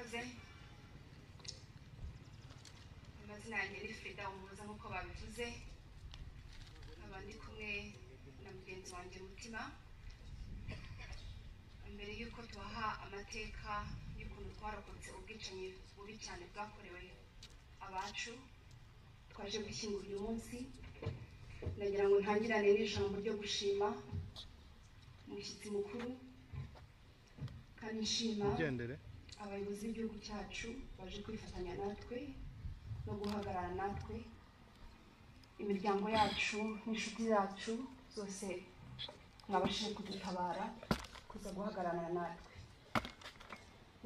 murakoze amazina yanjye ni Frida umuza nk'uko babivuze abandi kumwe na mugenzi wanjye Mutima mbere y'uko tubaha amateka y'ukuntu twarokotse ubwicanyi bubi cyane bwakorewe abacu twaje gushyingura uyu munsi ndagira ngo ntangirane n'ijambo ryo gushima umushyitsi mukuru kandi nshima abayobozi b'igihugu cyacu baje kwifatanya natwe no guhagarara natwe imiryango yacu n'inshuti zacu zose mwabashije kudutabara kuza guhagararana natwe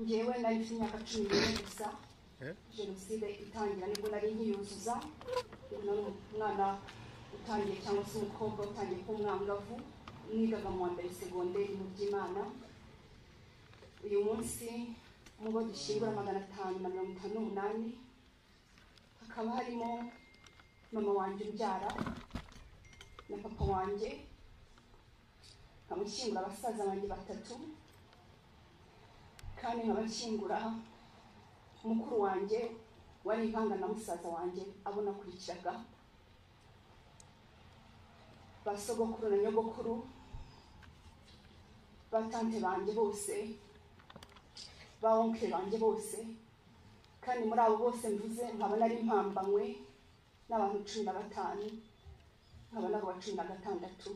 njyewe nari mfite imyaka 11 gusa jenoside itangira nibwo nari nkiyuzuza nari umwana utangiye cyangwa se umukobwa utangiye kuba umwangavu nigaga mu wa mbere segonderi mu by'Imana uyu munsi mubo dushyingura 558 hakaba harimo mama wanjye ubyara na papa wanjye nkamushyingura abasaza banjye batatu kandi nkabashyingura mukuru wanjye wari ivanga na musaza wanjye abona kurikiraga basogokuru na nyogokuru batante banjye bose baonkle banjye bose kandi muri abo bose mvuze nkabona ari impambanywe n'abantu 15 nkabona abo 16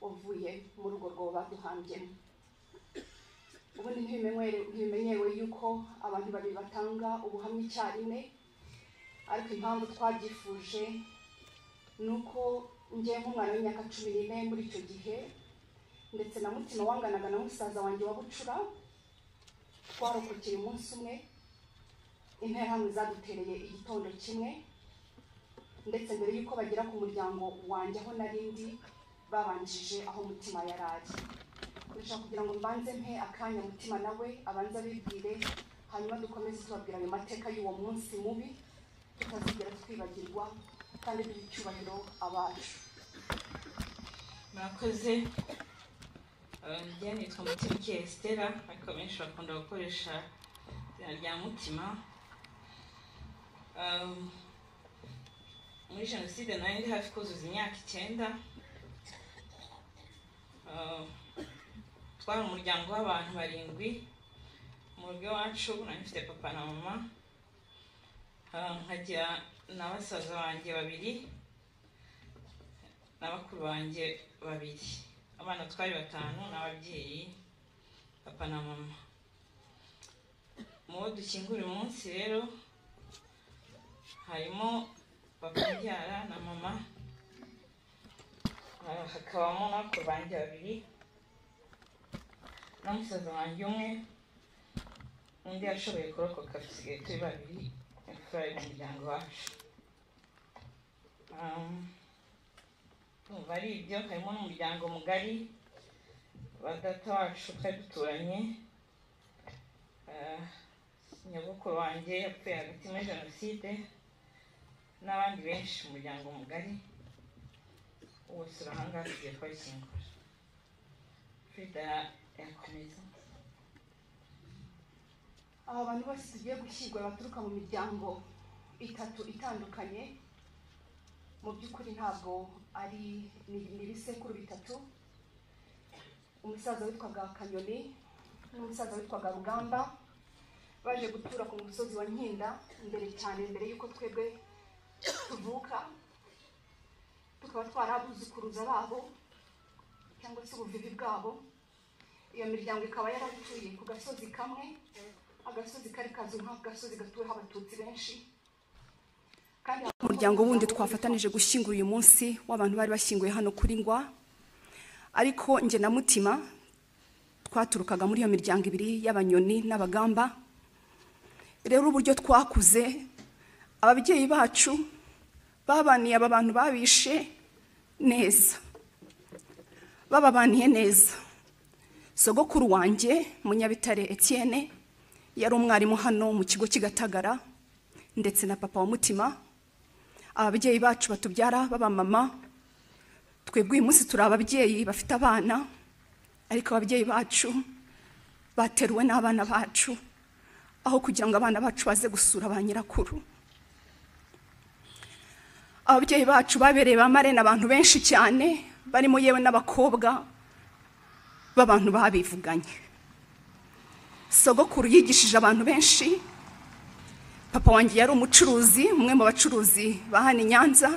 wavuye muri urwo rwobo baduhangyemo ubundi ntibimenyewe yuko abantu babiri batanga ubuhamya icyarimwe ariko impamvu twabyifuje nuko njye nk'umwana w'imyaka 14 muri icyo gihe ndetse na Mutima wanganaga na musaza wanjye wa Bucura twarokokeye umunsi umwe interahamwe zadutereye igitondo kimwe ndetse mbere yuko bagera ku muryango wanjye aho narindi babanjije aho Mutima yarari ndashaka kugira ngo mbanze mpe akanya Mutima nawe abanza bibwire hanyuma dukomeze tubabwira ayo mateka y'uwo munsi mubi tutazigera twibagirwa kandi by'icyubahiro abacu murakoze njye nitwa Mutima Estera ariko benshi bakunda gukoresha izina rya Mutima muri jenoside nari ndi hafi kuzuza imyaka 9 twari umuryango w'abantu 7 mu rugo iwacu nari mfite papa na mama nkagira n'abasaza banjye 2 n'abakuru banjye 2 abana twari 5 n'ababyeyi papa na mama mu dushyingura umunsi rero harimo papa mbyara na mama hakabamo n'abakuru banjye 2 n'umusaza wanjye umwe undi yashoboye kurokoka bisigaye turi 2 imfura y'umuryango wacu bari ibyo harimo n'umuryango mugari wa data wacu twari duturanye nyogokuru wanjye yapfuye hagati muri jenoside n'abandi benshi mu muryango mugari wose urahanga tugiye twashyingura Frida yakomeza aba bantu bose tugiye gushyingura baturuka mu miryango 3 itandukanye mu by'ukuri ntabwo ari ibisekuru 3 umusaza witwaga Kanyoni n'umusaza witwaga Rugamba baje gutura ku musozi wa Nkinda mbere yuko twebwe tuvuka tukaba twarabuzukuruza babo cyangwa se ubuvivi bwabo iyo miryango ikaba yaratuye ku gasozi kamwe agasozi kari kazwi nk'agasozi gatuweho abatutsi benshi kandi umuryango wundi twafatanije gushyingura uyu munsi w'abantu bari bashyinguye hano kuri Ngwa ariko nje na Mutima twaturukaga muri iyo miryango 2 y'Abanyoni n'Abagamba rero uburyo twakuze ababyeyi bacu babaniye aba bantu babishe neza bababaniye neza sogokuru wanjye Munyabitare Etienne yari umwarimu hano mu kigo cy'Igatagara ndetse na papa wa Mutima ababyeyi bacu batubyara baba mama twebwe uyu munsi turi ababyeyi bafite abana ariko ababyeyi bacu bateruwe n'abana bacu aho kugira ngo abana bacu baze gusura ba nyirakuru. Ababyeyi bacu babereye ba marene abantu benshi cyane, barimo yewe n'abakobwa b'abantu babivuganye. Sogokuru yigishije abantu benshi. Papa wanjye yari umucuruzi, umwe mu bacuruzi ba hano i Nyanza,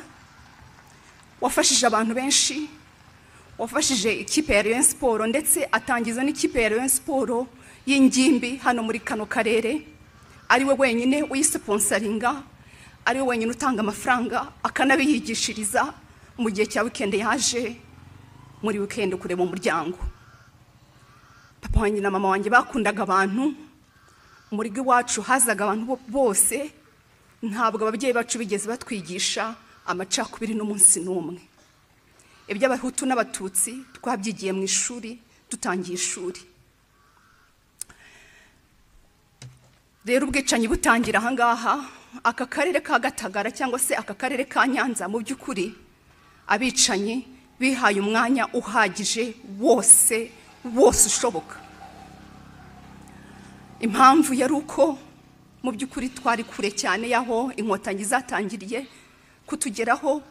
wafashije abantu benshi, wafashije ikipe ya Rayon Sport ndetse atangiza n'ikipe ya Rayon Sport y'ingimbi hano muri kano karere. Ari we wenyine uyisponsoringa, ari we wenyine utanga amafaranga, akanabiyigishiriza mu gihe cya weekend yaje muri weekend kureba umuryango. Papa wanjye na mama wanjye bakundaga abantu. Muri giwacu hazaga abantu bose, ntabwo ababyeyi bacu bigeze batwigisha amacakubiri n'umunsi n'umwe. Iby'abahutu n'abatutsi twabyigiye mu ishuri dutangiye ishuri. Rero ubwicanyi butangira ahangaha, aka karere ka Gatagara cyangwa se aka karere ka Nyanza, mu by'ukuri abicanyi bihaye umwanya uhagije wose ushoboka. Impamvu yari uko mu by'ukuri twari kure cyane yaho inkotanyi zatangiriye kutugeraho,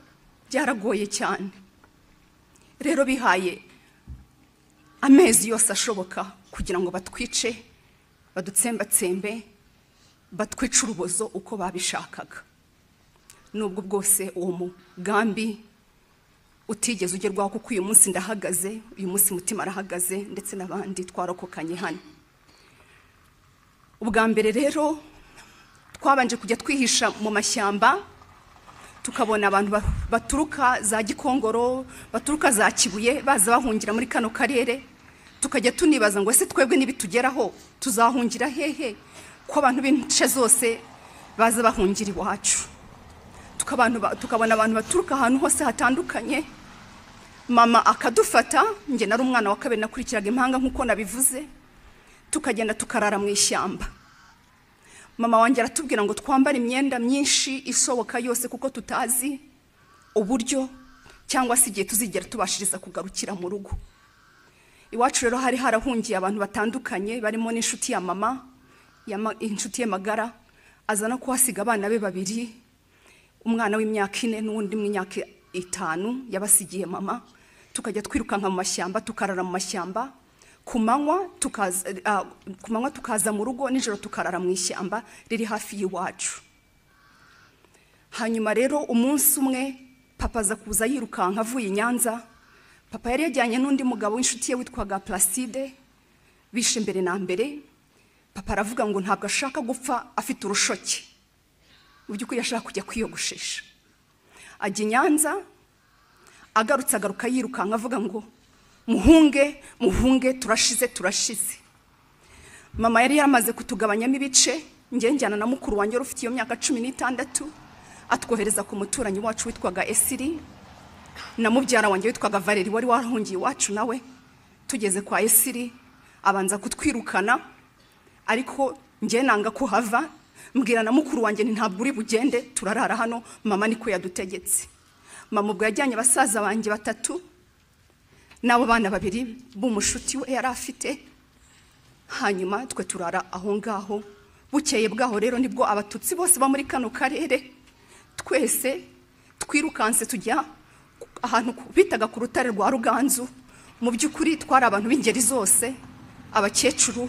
byaragoye cyane. Rero bihaye amezi yose ashoboka kugira ngo batwice, badutsembatsembe, batwice urubozo uko babishakaga. Nubwo bwose uwo mugambi utigeze ugerwaho, kuko uyu munsi ndahagaze, uyu munsi mutima arahagaze, ndetse n'abandi twarokokanye hano. Ubwa mbere rero twabanje kujya twihisha mu mashyamba, tukabona abantu baturuka za Gikongoro, baturuka za Kibuye baza bahungira muri kano karere. Tukajya tunibaza ngo ese twebwe nibitugeraho tuzahungira hehe, ko abantu b'ince zose baza bahungira iwacu. Tukabona abantu baturuka ahantu hose hatandukanye. Mama akadufata, nge nari umwana wa kabiri nakurikiraga impanga nk'uko nabivuze, tukagenda tukarara mu ishyamba. Mama wanjye aratubwira ngo twambare imyenda myinshi ishoboka yose, kuko tutazi uburyo cyangwa se igihe tuzigera tubashiriza kugarukira mu rugo. Iwacu rero hari harahungiye abantu batandukanye, barimo n'inshuti ya mama, inshuti ye magara, azana kuhasiga abana be babiri, umwana w'imyaka 4 n'undi w'imyaka 5 yabasigiye mama. Tukajya twirukanka mu mashyamba, tukarara mu mashyamba, ku manywa tukaza mu rugo, nijoro tukarara mu ishyamba riri hafi y'iwacu. Hanyuma rero umunsi umwe papa aza kuza yirukanka avuye i Nyanza. Papa yari yajyanye n'undi mugabo w'inshuti ye witwaga Placide, bishe mbere na mbere. Papa aravuga ngo ntabwo ashaka gupfa afite urushoke, mu by'ukuri yashaka kujya kwiyogoshesha. Ajya i Nyanza, agaruka yirukanka avuga ngo muhunge turashize. Mama yari yaramaze kutugabanyamo ibice, njyana na mukuru wanjye ufite iyo myaka 16, atwohereza ku muturanyi wacu witwaga Esiri, na mubyara wanjye witwaga Valeri wari warahungiye iwacu nawe. Tugeze kwa Esiri abanza kutwirukana, ariko njye nanga kuhava, mbwira na mukuru wanjye ntabwo uri bugende, turarara hano, mama niko yadutegetse. Mama ubwo yajyanye basaza banjye 3 n'abo bana 2 b'umushuti we yari afite. Hanyuma twe turara aho ngaho. Bukeye bwaho rero nibwo abatutsi bose ba muri kano karere twese twirukanse tujya ahantu bitaga ku rutare rwa Ruganzu. Mu by'ukuri twari abantu b'ingeri zose, abakecuru,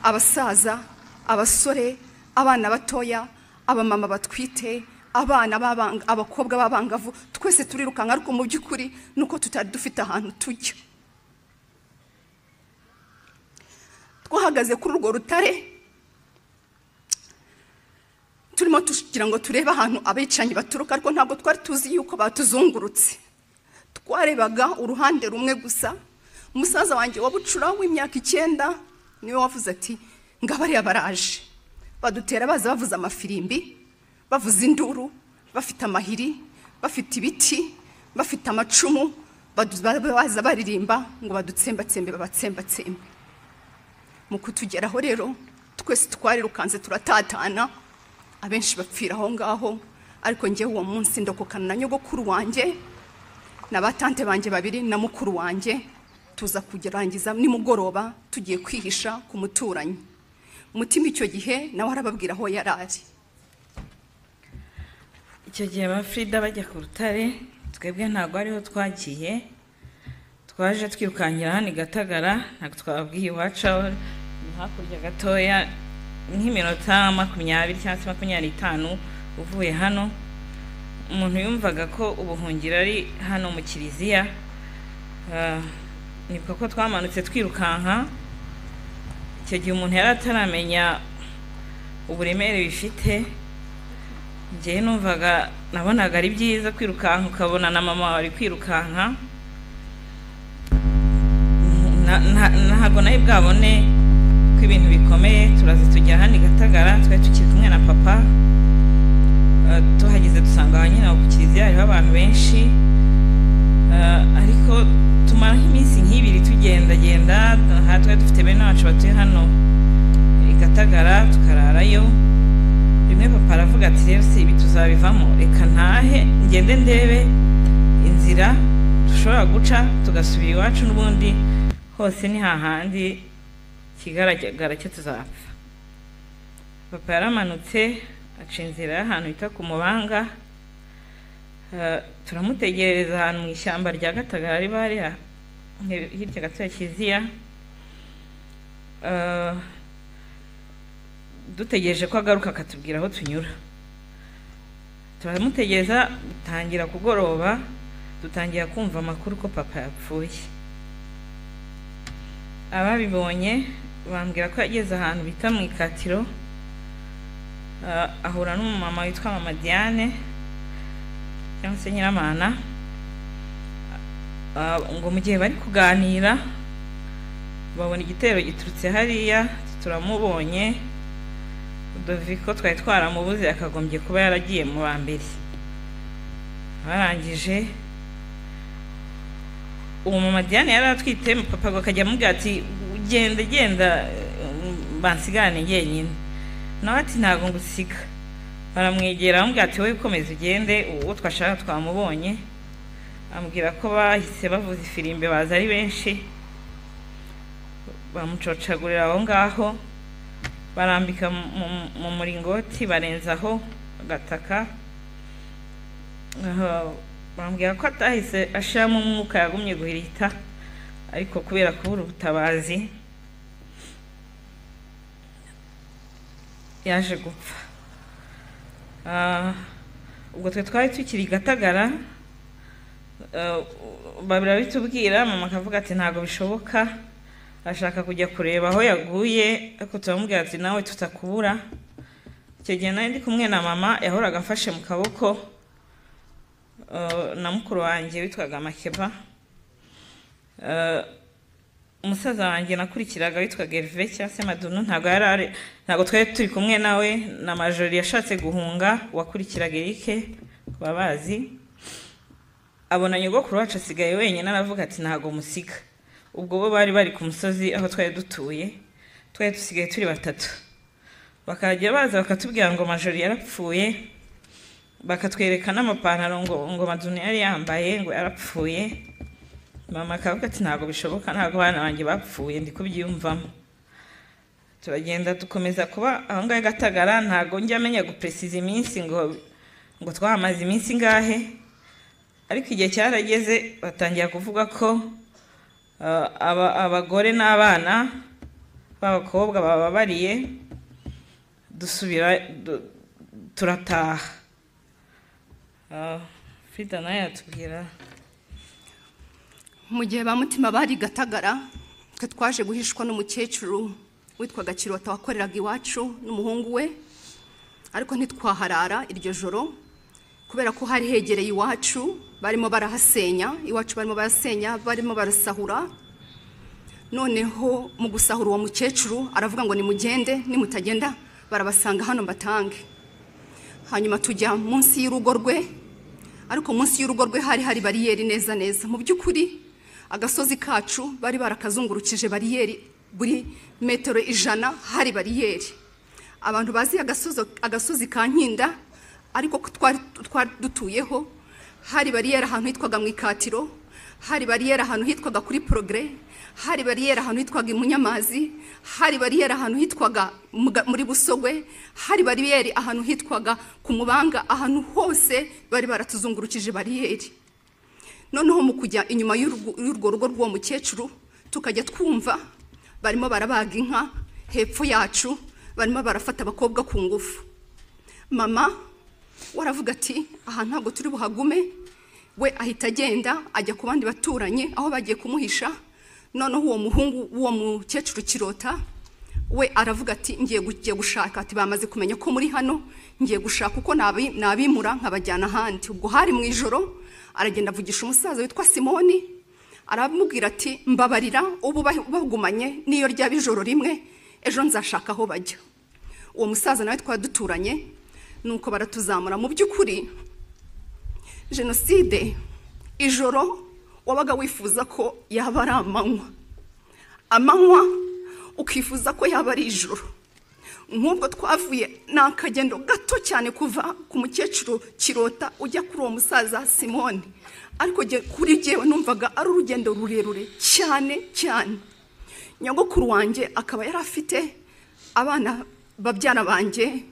abasaza, abasore, abana batoya, abamama batwite, abana abakobwa babangavu, twese turirukanka. Ariko mu by'ukuri nuko tutari dufite ahantu tujya. Twahagaze kuri urwo rutare, turimo tugira ngo turebe ahantu abicanyi baturuka, ariko ntabwo twari tuzi yuko batuzungurutse. Twarebaga uruhande rumwe gusa. Umusaza wanjye wabucura w'imyaka 9 niwe wavuze ati ngabariya baraje. Badutera baza bavuza amafirimbi, bavuza induru, bafite amahiri, bafite ibiti, bafite amacumu, baza baririmba ngo badutsembatsembe babatsembatsembe. Mu kutugeraho rero twese twarirukanze turatatana, abenshi bapfira aho ngaho. Ariko njye uwo munsi ndokokana na nyogokuru wanjye na batante banjye 2 na mukuru wanjye, tuza kugerangiza nimugoroba tugiye kwihisha ku muturanyi. Mutima icyo gihe nawe arababwira aho yarari. Icyo gihe ba Frida bajya ku rutare, twebwe ntabwo ariho twagiye, twaje twirukankira hano i Gatagara, ntabwo twabwiye iwacu aho hakurya gatoya nk'iminota 20 cyangwa 25 uvuye hano. Umuntu yumvaga ko ubuhungiro ari hano mu kiliziya, nibwo ko twamanutse twirukanka. Icyo gihe umuntu yari ataramenya uburemere bifite. Njye numvaga nabonaga ari byiza kwirukanka ukabona na mama wari kwirukanka. Ntabwo nayo bwabone ko ibintu bikomeye. Turaza tujya hano i Gatagara, twari tukiri kumwe na papa. Tuhageze dusanga abanyina ku kiliziya hariho abantu benshi, ariko tumara nk'iminsi nk'ibiri tugendagenda. Twari dufite bene wacu batuye hano i Gatagara, tukararayo. Rimwe papa aravuga ati rero si ibi tuzabivamo, reka ntahe ngende ndebe inzira dushobora guca tugasubira iwacu, n'ubundi hose ni hahandi kigaragara cyo tuzapfa. Papa yaramanutse aca inzira y'ahantu bita ku Mubanga. Turamutegereza ahantu mu ishyamba rya Gatagara riba hari hirya gato ya kiliziya. Dutegereje ko agaruka akatubwira aho tunyura. Turamutegereza, bitangira kugoroba, dutangira kumva amakuru ko papa yapfuye. Ababibonye bambwira ko yageze ahantu bita mu Ikatiro, ahura n'umumama witwa Mama Diane cyangwa se Nyiramana. Ngo mu gihe bari kuganira babona igitero giturutse hariya, turamubonye. Doviko twari twaramubuze, akagombye kuba yaragiye mu ba mbere. Barangije uwo Mama Diane yari atwite, papa ngo akajya amubwira ati genda bansigane njyenyine. Nawe ati ntabwo ngusiga. Baramwegera amubwira ati wowe komeza ugende, uwo twashaka twamubonye. Amubwira ko bahise bavuza ifirimbe baza ari benshi, bamucocagurira aho ngaho, barambika mu muringoti, barenzaho agataka. Bambwira ko atahise ashiramo umwuka, yagumye guhirita, ariko kubera kubura ubutabazi yaje gupfa. Ubwo twe twari tukiri i Gatagara, babira bitubwira, mama akavuga ati ntago bishoboka, ashaka kujya kureba aho yaguye, ariko turamubwira ati nawe tutakubura. Icyo gihe nari ndi kumwe na mama, yahoraga afashe mu kaboko na mukuru wanjye witwaga Makeba. Umusaza wanjye nakurikiraga witwaga Gerve cyangwa se Madunu, ntago twari turi kumwe nawe. Na Majori yashatse guhunga, wakurikiraga Eric babazi. Abona nyogokuru wacu asigaye wenyine, aravuga ati ntago musiga. Ubwo bo bari ku musozi aho twari dutuye, twari dusigaye turi batatu. Bakajya baza bakatubwira ngo Majori yarapfuye, bakatwereka n'amapantaro ngo Madunu yari yambaye ngo yarapfuye. Mama akavuga ati ntago bishoboka, ntago bana banjye bapfuye, ndi kubyumvamo. Turagenda dukomeza kuba aho ngaho Gatagara. Ntago njya amenya guprecise iminsi ngo twahamaze iminsi ngahe, ariko igihe cyarageze batangira kuvuga ko abagore n'abana b'abakobwa bababariye, dusubira turataha. Frida nawe yatubwira. Mu gihe ba Mutima bari Gatagara, twe twaje guhishwa n'umukecuru witwaga Kirota wakoreraga iwacu n'umuhungu we, ariko ntitwaharara iryo joro kubera ko hari hegereye iwacu. Barimo barahasenya iwacu, barimo barasenya, barimo barasahura. Noneho mu gusahura uwo mukecuru aravuga ngo nimugende, nimutagenda barabasanga hano mbatange. Hanyuma tujya munsi y'urugo rwe, ariko munsi y'urugo rwe hari bariyeri neza. Mu by'ukuri agasozi kacu bari barakazungurukije bariyeri, buri metero 100 hari bariyeri. Abantu bazi agasozi ka Nkinda, ariko twari dutuyeho, hari bariyeri ahantu hitwaga mu Ikatiro, hari bariyeri ahantu hitwaga kuri Progrès, hari bariyeri ahantu hitwaga Munyamazi, hari bariyeri ahantu hitwaga muri Busogwe, hari bariyeri ahantu hitwaga ku Mubanga, ahantu hose bari baratuzungurukije bariyeri. Noneho mu kujya inyuma y'urwo rugo rw'uwo mukecuru tukajya twumva barimo barabaga inka hepfo yacu, barimo barafata abakobwa ku ngufu. Mama waravuga ati aha ntabwo turi buhagume, we ahita agenda ajya ku bandi baturanye aho bagiye kumuhisha. Noneho uwo muhungu uwo mukecuru Kirota we aravuga ati ngiye gushaka, ati bamaze kumenya ko muri hano, ngiye gushaka uko nabimura nkabajyana ahandi. Ubwo hari mu ijoro aragenda avugisha umusaza witwa Simoni, aramubwira ati mbabarira ubu bagumanye niyo ryaba ijoro rimwe, ejo nzashaka aho bajya. Uwo musaza nawe twaduturanye, nuko baratuzamura. Mu by'ukuri jenoside ijoro wabaga wifuza ko yaba ari amanywa ukifuza ko yaba ari ijoro. Nk'ubwo twavuye n'akagendo gato cyane kuva ku mukecuru Kirota ujya kuri uwo musaza Simoni, ariko kuri jyewe numvaga ari urugendo rurerure cyane cyane. Nyogokuru wanjye akaba yari afite abana babyana banjye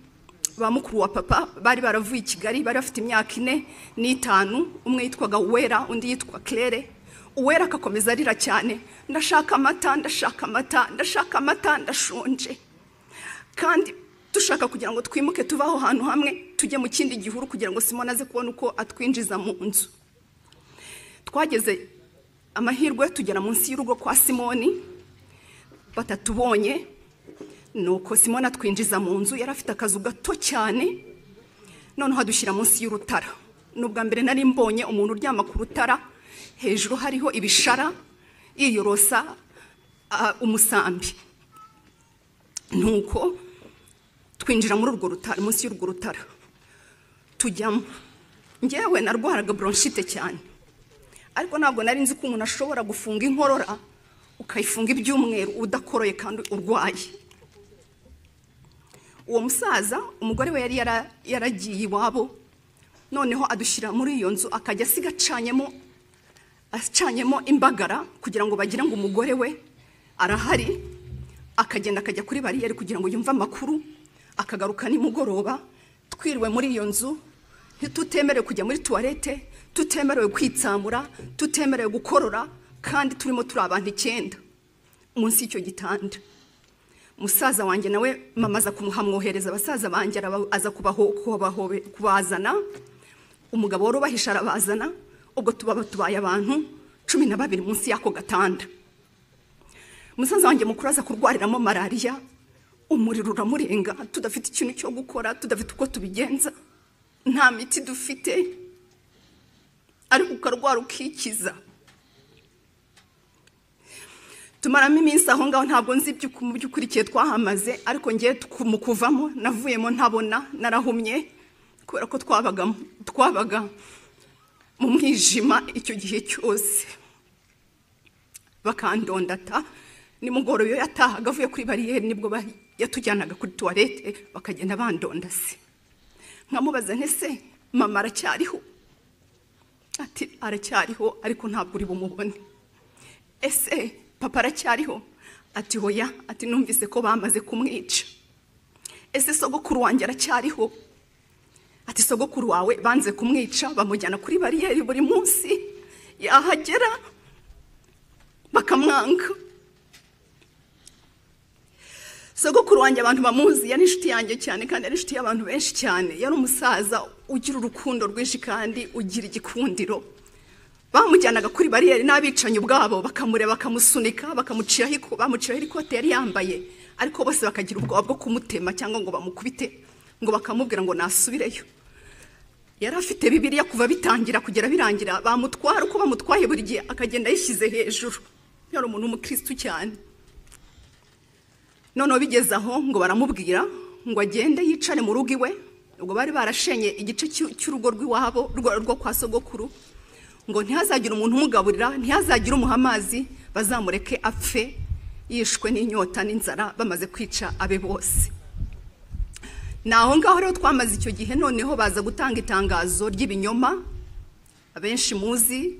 ba mukuru wa papa, bari baravuye i Kigali, bari bafite imyaka 4 n'itanu. Umwe yitwaga Uwera, undi yitwa Claire. Uwera akakomeza arira cyane, ndashaka amata, ndashaka amata, ndashaka amata, ndashonje. Kandi dushaka kugira ngo twimuke tuvaho hantu hamwe tujye mu kindi gihuru kugira ngo Simona aze kubona uko atwinjiza mu nzu. Twageze amahirwe tugera munsi y'urugo kwa Simoni, batatubonye. Nuko Simona twinjiza mu nzu, yari afite akazu gato cyane. Noneho hadushyira munsi y'urutara. Nubwa mbere nari mbonye umuntu uryama ku rutara, hejuru hariho ibishara yiyorosa umusambi. Nuko twinjira muri urwo rutara, munsi y'urwo rutara tujyamo. Ngewe narwaraga bronchite cyane, ariko ntabwo nari nzi ko umuntu ashobora gufunga inkorora ukayifunga ibyumweru udakoroye kandi urwaye. Uwo musaza umugore we yari yaragiye iwabo, noneho adushyira muri iyo nzu, akajya asiga acanyemo imbagara kugira ngo bagire ngo umugore we arahari. Akagenda akajya kuri bariyeri kugira ngo yumve amakuru, akagaruka nimugoroba. Twiriwe muri iyo nzu, ntitutemerewe kujya muri toilette, tutemerewe kwitsamura, tutemerewe gukorora, kandi turimo turi abantu 9 munsi y'icyo gitanda. Musaza wanjye nawe mama aza kumuhamwohereza abasaza banjye, aza kubazana. Umugabo wari ubahisha arabazana. Ubwo tubaye abantu 12 munsi y'ako gatanda. Musaza wanjye mukuru aza kurwariramo malaria, umuriro uramurenga, tudafite ikintu cyo gukora, tudafite uko tubigenza, nta miti dufite, ariko ukarwara ukikiza. Tumaramo iminsi aho ngaho, ntabwo nzi mu by'ukurikiye twahamaze, ariko ngiye kumukuvamo navuyemo ntabona, narahumye kubera ko twabaga mu mwijima icyo gihe cyose. Bakandondata nimugoroba iyo yatahaga avuye kuri bariyeri, nibwo yatujyanaga kuri toilette bakagenda bandondase. Nkamubaza nti se mama aracyariho? Ati aracyariho, ariko ntabwo uri bumubone. Ese papa aracyariho? Ati hoya, ati numvise ko bamaze kumwica. Ese sogokuru wanjye aracyariho? Ati sogokuru wawe banze kumwica, bamujyana kuri bariyeri buri munsi, yahagera bakamwanga. Sogokuru wanjye abantu bamuzi, yari inshuti yanjye cyane kandi yari inshuti y'abantu benshi cyane. Yari umusaza ugira urukundo rwinshi kandi ugira igikundiro. Bamujyanaga kuri bariyeri n'abicanyi ubwabo, bakamureba, bakamusunika, bamuciraho ikote yari yambaye, ariko bose bakagira ubwoba bwo kumutema cyangwa ngo bamukubite, ngo bakamubwira ngo nasubireyo. Yari afite Bibiliya kuva bitangira kugera birangira, bamutwara uko bamutwaye buri gihe akagenda yishyize hejuru. Yari umuntu w'umukristo cyane. Noneho bigeze aho ngo baramubwira ngo agende yicare mu rugo iwe. Ubwo bari barashenye igice cy'urugo rw'iwabo rwo kwa sogokuru, ngo ntihazagira umuntu umugaburira, ntihazagira umuha amazi, bazamureke apfe yishwe n'inyota n'inzara bamaze kwica abe bose. Naho ngaho rero twamaze icyo gihe. Noneho baza gutanga itangazo ry'ibinyoma, abenshi muzi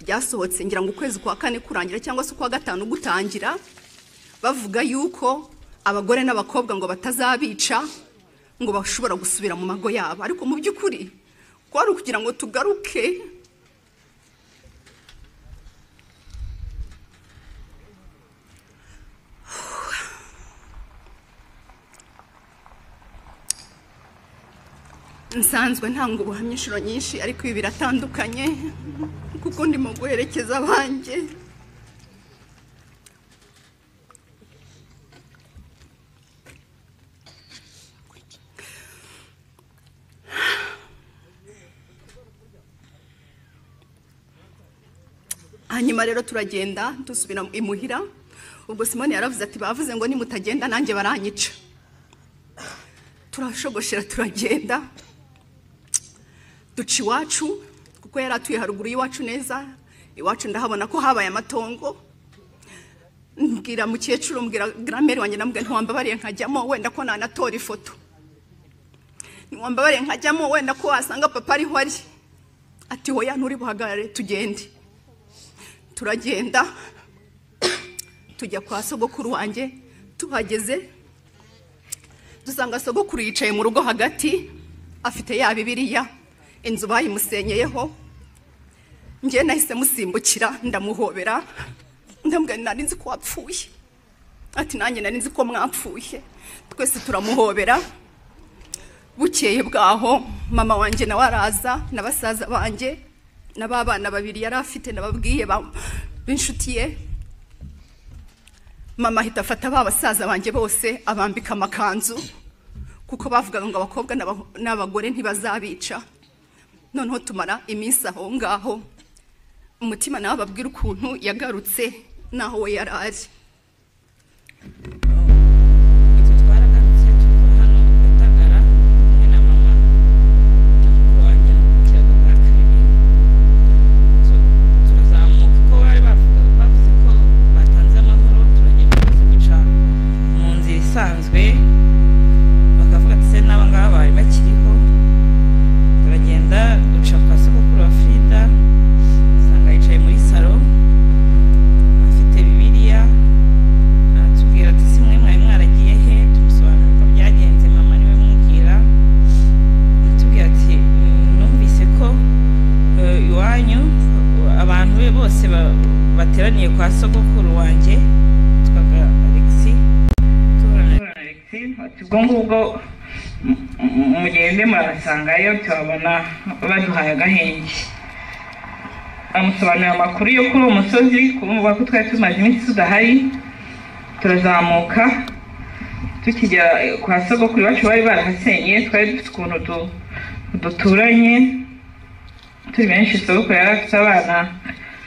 ryasohotse ngira ngo ukwezi kwa 4 kurangira cyangwa se kwa 5 gutangira, bavuga yuko abagore n'abakobwa ngo batazabica ngo bashobora gusubira mu mago yabo, ariko mu by'ukuri kwari kugira ngo tugaruke nsanzwe ntanga ubuhamya inshuro nyinshi, ariko ibi biratandukanye kuko ndimo guherekeza abanjye. Hanyuma rero turagenda dusubira imuhira, ubwo Simoni yaravuze ati bavuze ngo nimutagenda nanjye baranyica. Turashogoshera turagenda duci iwacu, kuko yari atuye haruguru y'iwacu neza. Iwacu ndahabona ko habaye amatongo. Mbwira mukecuru, mbwira gramere wanjye, namubwira ntiwambabariye nkajyamo wenda ko nanatora ifoto, ntiwambabariye nkajyamo wenda ko wasanga papa ariho ari. Ati hoya nturi buhagarare tugende. Turagenda tujya kwa sogokuru wanjye. Tuhageze dusanga sogokuru yicaye mu rugo hagati, afite ya Bibiliya, inzu bayimusenyeyeho. Ngiye nahise musimbukira ndamuhobera, ndambwira nari nzi ko wapfuye. Ati nanjye nari nzi ko mwapfuye. Twese turamuhobera. Bukeye bwaho mama wanjye nawe araza n'abasaza banjye n'ababana babiri yari afite, nababwiye b'inshuti ye. Mama ahita afata babasaza banjye bose abambika amakanzu, kuko bavugaga ngo abakobwa n'abagore ntibazabica. Noneho tumara iminsi aho ngaho, umutima nawe babwira ukuntu yagarutse naho we yari ari. ubwo mugende murasangayo turabona baduhaye agahenge. Amusobanurira amakuru yo kuri uwo musozi, kumva ko twari tumaze iminsi tudahari. Turazamuka tukijya kwa sogokuru iwacu bari barahasenye, twari dufite ukuntu duturanye turi benshi. Sogokuru yari afite abana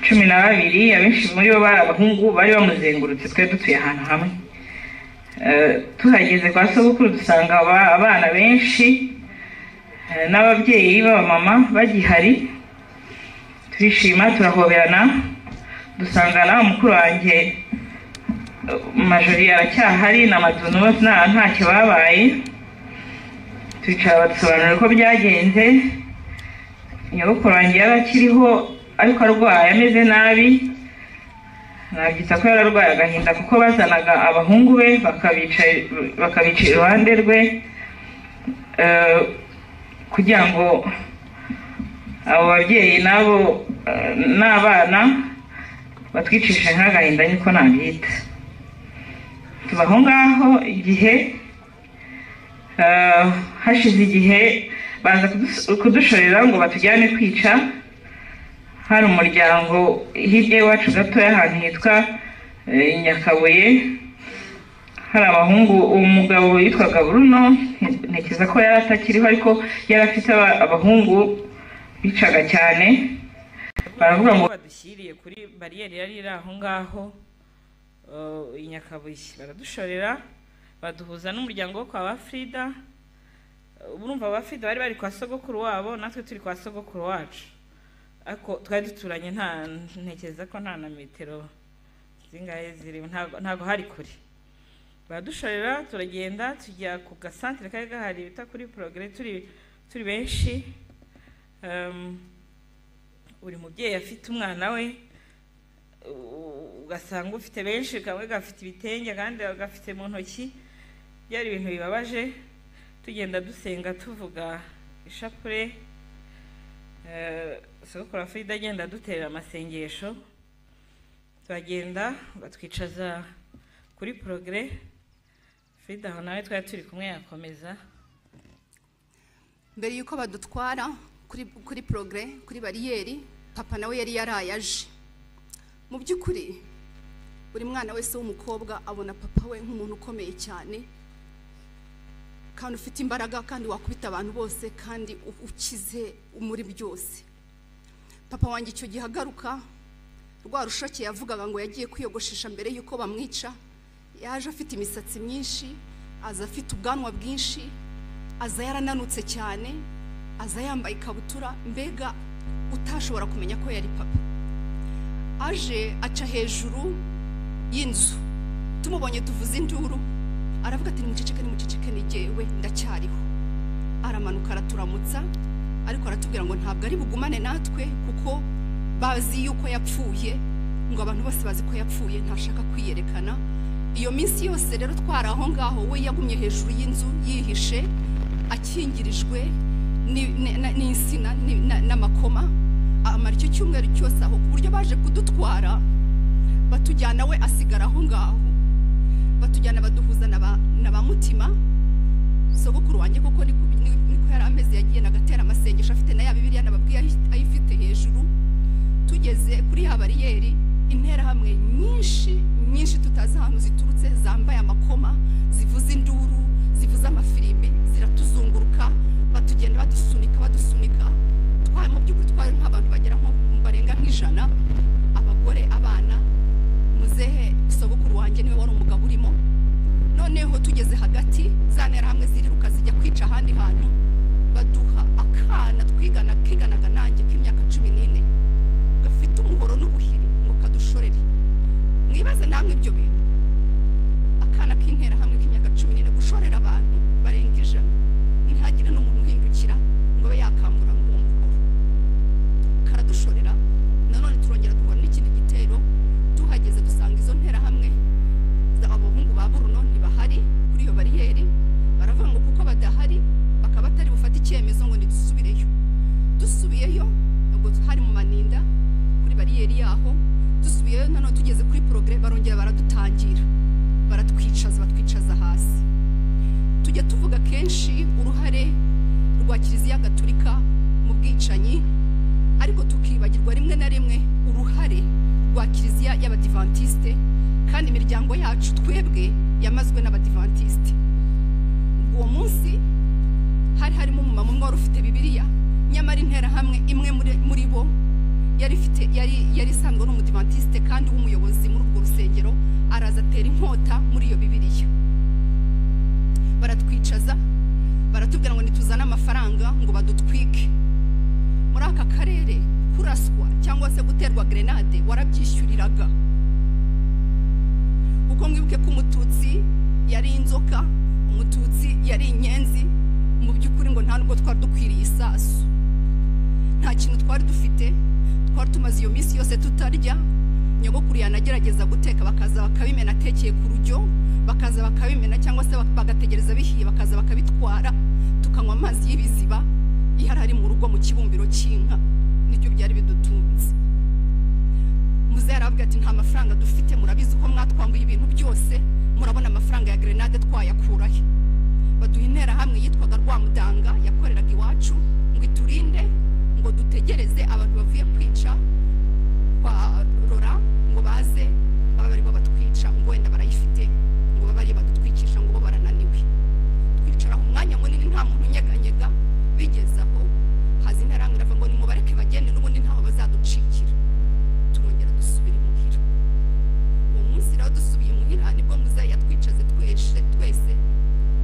12, abenshi muri bo bari abahungu, bari bamuzengurutse. Twari dutuye ahantu hamwe. Tuhageze kwa sogokuru dusanga abana benshi n'ababyeyi b'abamama bagihari. Turishima turahoberana, dusanga na mukuru wanjye majori aracyahari n'amaduno ntacyo babaye. Twicara badusobanurira ko byagenze. Nyogokuru wanjye yarakiriho ariko arwaye ameze nabi. Nabyita ko yararwaye agahinda, kuko bazanaga abahungu be bakabica iruhande rwe kugira ngo abo babyeyi nabo n'abana batwicishe nk'agahinda, niko nabyita. Tubaho ngaho igihe, hashize igihe baza kudushorera ngo batujyane kwica. Hari umuryango hirya iwacu gatoya ahantu hitwa Nyakabuye, hari abahungu. Umugabo yitwaga Bruno, ntekereza ko yari atakiriho, ariko yari afite abahungu bicaga cyane. Baravuga ngo badushyiriye kuri bariyeri yari iri aho ngaho i Nyakabuye. Baradushorera baduhuza n'umuryango wo kwa Bafrida. Urumva Bafrida bari bari kwa sogokuru wabo, natwe turi kwa sogokuru wacu, ariko twari duturanye. Ntekereza ko nta na metero zingahe ziri, ntago hari kure. Baradushorera turagenda tujya ku gasantere kari gahari bita kuri Progrès, turi benshi. buri mubyeyi afite umwana we, ugasanga ufite benshi, kamwe gafite ibitenge kandi gafite mu ntoki. Byari ibintu bibabaje. Tugenda dusenga tuvuga ishapure, sogokuru Frida agenda duterera amasengesho, turagenda batwicaza kuri progrès. Frida aho nawe twari turi kumwe yakomeza. Mbere yuko badutwara kuri progrès, kuri bariyeri, papa nawe yari yarayaje. Mu by'ukuri buri mwana wese w'umukobwa abona papa we nk'umuntu ukomeye cyane, kandi ufite imbaraga, kandi wakubita abantu bose, kandi ukize muri byose. Papa wanjye icyo gihe agaruka, rwa rushoke yavugaga ngo yagiye kwiyogoshesha mbere yuko bamwica, yaje afite imisatsi myinshi, aza afite ubwanwa bwinshi, aza yarananutse cyane, aza yambaye ikabutura, mbega utashobora kumenya ko yari papa. Aje aca hejuru y'inzu, tumubonye tuvuze induru, aravuga ati nimuceceke ni jyewe ndacyariho. Aramanuka araturamutsa, ariko aratubwira ngo ntabwo ari bugumane natwe kuko bazi yuko yapfuye, ngo abantu bose bazi ko yapfuye, ntashaka kwiyerekana. Iyo minsi yose rero twari aho ngaho, we yagumye hejuru y'inzu yihishe, akingirijwe n'insina n'amakoma. Amara icyo cyumweru cyose aho, ku buryo baje kudutwara batujyana, we asigara aho ngaho. Batujyana baduhuza na ba Mutima, sogokuru wanjye kuko niko yari ameze, yagiye nagatera amasengesho afite na ya Bibiliya nababwiye ayifite hejuru. Tugeze kuri ya bariyeri, interahamwe nyinshi tutazi ahantu ziturutse, zambaye amakoma, zivuza induru, zivuza amafirimbi, ziratuzunguruka, batugenda badusunika. Mu by'ukuri twari nk'abantu bagera nko barenga nk'ijana, abagore, abana. Muzehe sogokuru wanjye niwe wari umugabo urimo. Noneho tugeze hagati, za nterahamwe ziriruka zijya kwica ahandi hantu, baduha akana twiganaga nanjye k'imyaka 14, gafite umuhoro n'ubuhiri ngo kadushorere. Mwibaze namwe ibyo bintu, akana k'interahamwe k'imyaka 14 gushorera abantu barenga ijana, ntihagire n'umuntu uhindukira ngo be yakambura ngo uwo muhoro. Karadushorera. Nanone turongera duhura n'ikindi gitero, tuhageze dusanga izo nterahamwe abahungu ba Buruno ntibahari kuri iyo bariyeri. Baravuga ngo kuko badahari bakaba batari bufate icyemezo ngo ntidusubireyo. Dusubiyeyo ubwo hari mu Maninda kuri bariyeri yaho, dusubiyeyo nanone tugeze kuri progrès, barongera baradutangira, batwicaza hasi. Tujya tuvuga kenshi uruhare rwa Kiliziya Gatolika mu bwicanyi, ariko tukibagirwa rimwe na rimwe uruhare rwa Kiliziya y'Abadivantiste, kandi imiryango yacu twebwe yamazwe n'Abadivantiste. Uwo munsi harimo umumama umwe wari ufite Bibiliya, nyamara interahamwe imwe muri bo yari isanzwe n'Umudivantiste kandi w'umuyobozi muri urwo rusengero, araza atera inkota muri iyo Bibiliya. Baratwicaza, baratubwira ngo nituzane amafaranga ngo badutwike. Muri aka karere kuraswa cyangwa se guterwa grenade warabyishyuriraga, kuko mwibuke ko Umututsi yari inzoka, Umututsi yari inyenzi. Mu by'ukuri ngo nta nubwo twari dukwiriye isasu, nta kintu twari dufite. Twari tumaze iyo minsi yose tutarya. Nyogokuru yanagerageza guteka, bakaza bakabimena atekeye ku rujyo, bakaza bakabimena cyangwa se bagategereza bihiye, bakaza bakabitwara, tukanywa amazi y'ibiziba ihari mu rugo mu kibumbiro cy'inka. Nicyo byari bidutunze. Muzehe aravuga ati nta mafaranga dufite, murabizi ko mwatwambuye ibintu byose, murabona amafaranga ya grenade twayakurahe. Baduha interahamwe yitwaga Rwamudanga, yakoreraga iwacu, ngo iturinde, ngo dutegereze abantu bavuye kwica kwa Rora ngo baze baba bari batwica, ngo wenda barayifite, ngo baba bari badutwikisha, ngo bo barananiwe. Twicara umwanya munini nta muntu unyeganyega. Bigeze aho haza interahamwe iravuga ngo nimubareke bagende, n'ubundi ntaho bazaducikira. Turongera dusubira imuhira. Uwo munsi rero dusubiye imuhira, nibwo muzehe yatwicaze twese,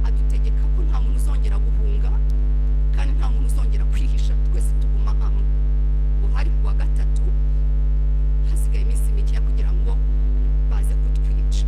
adutegeka ko nta muntu uzongera guhunga kandi nta muntu uzongera kwihisha, twese tuguma hamwe. Ubu hari kuwa gatatu, hasigaye iminsi mike kugira ngo baze kutwica.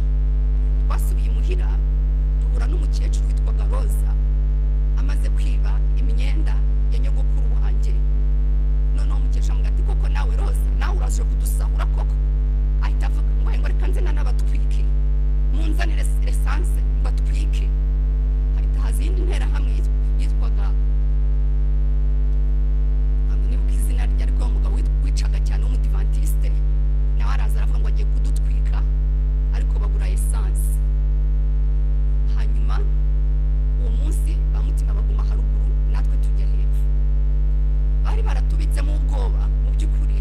baratubitsemo ubwoba mu by'ukuri.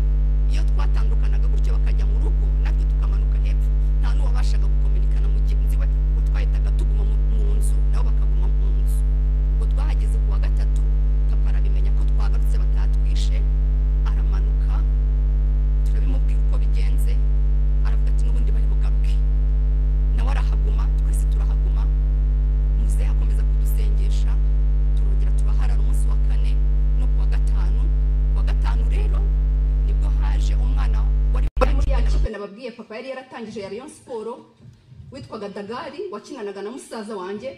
Iyo twatandukanaga gutyo bakajya mu rugo natwe tukamanuka hepfo, nta n'uwabashaga gukominikana mugenzi we, ubwo twahitaga tuguma mu nzu nabo bakaguma mu nzu. Ubwo twahageze ku wa gatatu, papa arabimenya ko twagarutse batatwishe, aramanuka turabimubwira uko bigenze, aravuga ati n'ubundi bari bugaruke. Nawe arahaguma, twese turahaguma. Muzehe akomeza kudusengesha, turongera turaharara umunsi wa kane no ku wa gatanu. Ku wa gatanu rero nibwo haje umwana wari muri ya kipe nababwiye papa yari yaratangije ya Rayon Sport witwaga Dagari, wakinanaga na musaza wanjye.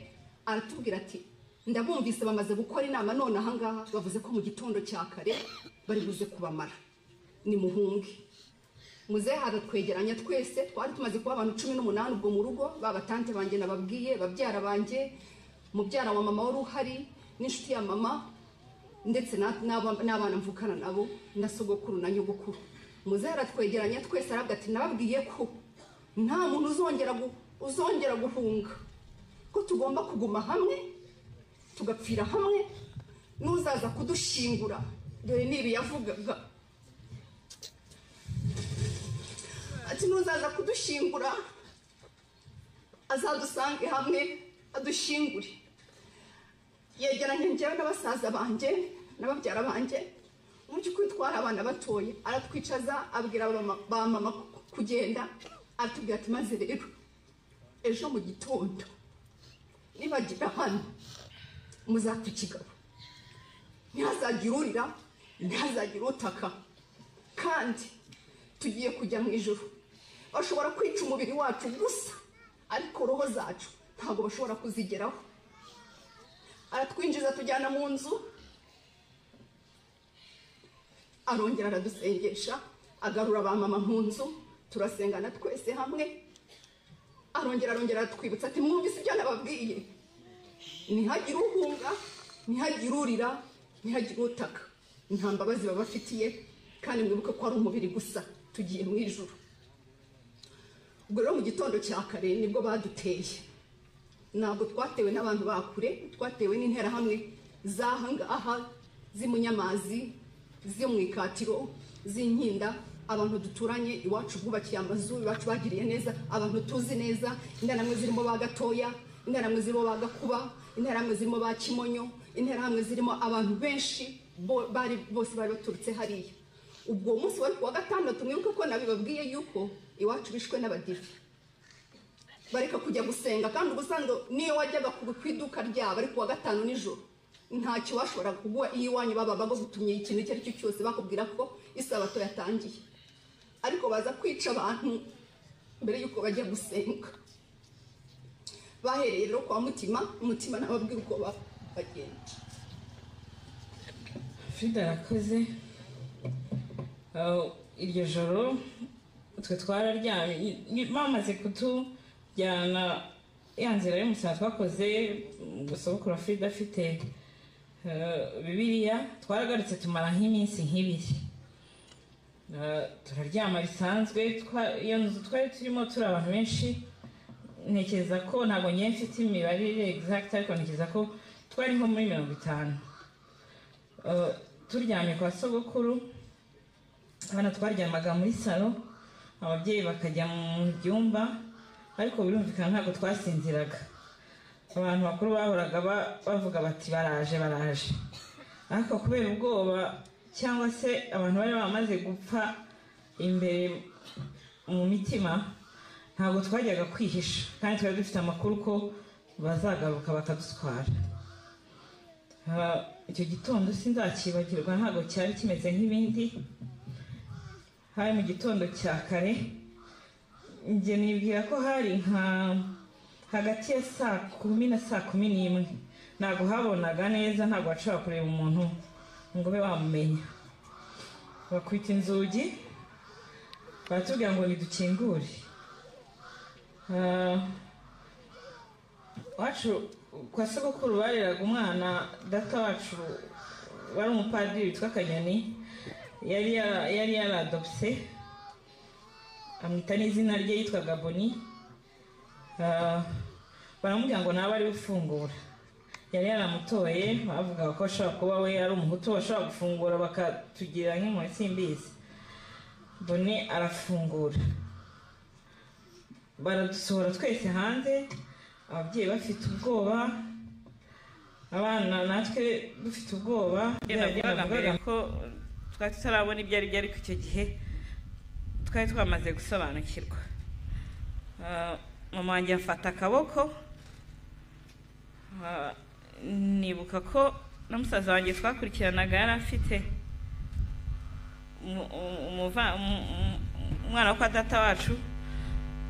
Aratubwira ati ndabumvise bamaze gukora inama none ahangaha, bavuze ko mu gitondo cya kare bari buze kubamara, ni muhunge. Muzehe aratwegeranya twese, twari tumaze kuba abantu 18 ubwo mu rugo, babatante banjye nababwiye, babyara banjye, mubyara wa mama wari uhari n'inshuti ya mama, ndetse n'abana mvukana nabo na sogokuru na nyogokuru. Muzehe aratwegeranya twese, aravuga ati nababwiye ko nta muntu uzongera guhunga, ko tugomba kuguma hamwe tugapfira hamwe, n'uzaza kudushingura dore nibi yavugaga ati n'uzaza kudushingura azadusange hamwe adushingure. Yegeranye njyewe n'abasaza banjye n'ababyara banjye, mu by'ukuri twari abana batoye. Aratwicaza abwira ba mama kugenda, aratubwira ati maze rero ejo mu gitondo nibagira hano muzapfa ikigabo, ntihazagira urira, ntihazagira utaka, kandi tugiye kujya mu ijuru. Bashobora kwica umubiri wacu gusa, ariko roho zacu ntabwo bashobora kuzigeraho. Aratwinjiza tujyana mu nzu, arongera aradusengesha, agarura ba mama mu nzu, turasengana twese hamwe. Arongera aratwibutsa ati mwumvise ibyo nababwiye, ntihagire uhunga, ntihagire urira, ntihagire utaka, nta mbabazi babafitiye, kandi mwibuke ko ari umubiri gusa, tugiye mu ijuru. Ubwo rero mu gitondo cya kare nibwo baduteye. Ntabwo twatewe n'abantu bakure, twatewe n'interahamwe z'ahangaha z'imunyamazi, zo mu ikatiro, z'inkinda. Abantu duturanye iwacu bwubakiye amazu, iwacu bagiriye neza, abantu tuzi neza. Interahamwe zirimo ba Gatoya, interahamwe zirimo ba Gakuba, interahamwe zirimo ba Kimonyo, interahamwe zirimo abantu benshi bose bari baturutse hariya. Ubwo munsi wari kuwa gatandatu, mwibuke ko nabibabwiye yuko iwacu bishwe n'abadive, bareka kujya gusenga. Kandi ubusanzwe niyo wajyaga ku iduka ryabo ari kuwa gatanu nijoro, ntacyo washobora kuguha. Iyo iwanyu baba bagutumye ikintu icyo ari cyo cyose, bakubwira ko isabato yatangiye, ariko baza kwica abantu mbere yuko bajya gusenga. Bahereye rero kwa Mutima nababwira uko bagenda. Frida arakoze. Iryo joro twe twararyamye, bamaze kutujyana ya nzira y'umusaraba twakoze, gusabukura Frida afite Bibiliya. Twaragarutse tumara nk'iminsi nk'ibiri, turaryama bisanzwe. Iyo nzu twari turimo turi abantu benshi, ntekereza ko ntabwo ngiye mfite imibare exact, ariko ntekereza ko twari nko muri 50. Turyamye kwa sogokuru, abana twaryamaga muri salo, ababyeyi bakajya mu byumba, ariko birumvikana ntabwo twasinziraga. Abantu bakuru bahoraga bavuga bati baraje. Ariko kubera ubwoba cyangwa se abantu bari bamaze gupfa imbere mu mitima, ntabwo twajyaga kwihisha, kandi twari dufite amakuru ko bazagaruka bakadutwara. Icyo gitondo sinzakibagirwa, ntabwo cyari kimeze nk'ibindi. Hari mu gitondo cya kare, njye nibwira ko hari nka hagati ya 10 na 11. Ntabwo habonaga neza, ntabwo washobora kureba umuntu ngo ube wamumenya. Bakwita inzugi, baratubwira ngo nidukingure. Wacu kwa sogokuru bareraga umwana, data wacu wari umupadiri witwa Kanyoni, yari yaradopse, amwita n'izina rye, yitwaga Boni. Baramubwira ngo nawe ari ufungura. yari yaramutoye bavuga ko ashobora kuba we ari umuhutu bashobora gufungura bakatugira nk'imwe simbizi. Bone arafungura baradusohora twese hanze, ababyeyi bafite ubwoba, abana natwe dufite ubwoba. Mbere ko twari tutarabona ibyo ari byo, ariko icyo gihe twari twamaze gusobanukirwa. Mama wanjye afata akaboko, nibuka ko na musaza wanjye twakurikiranaga yari afite umwana wo kwa data wacu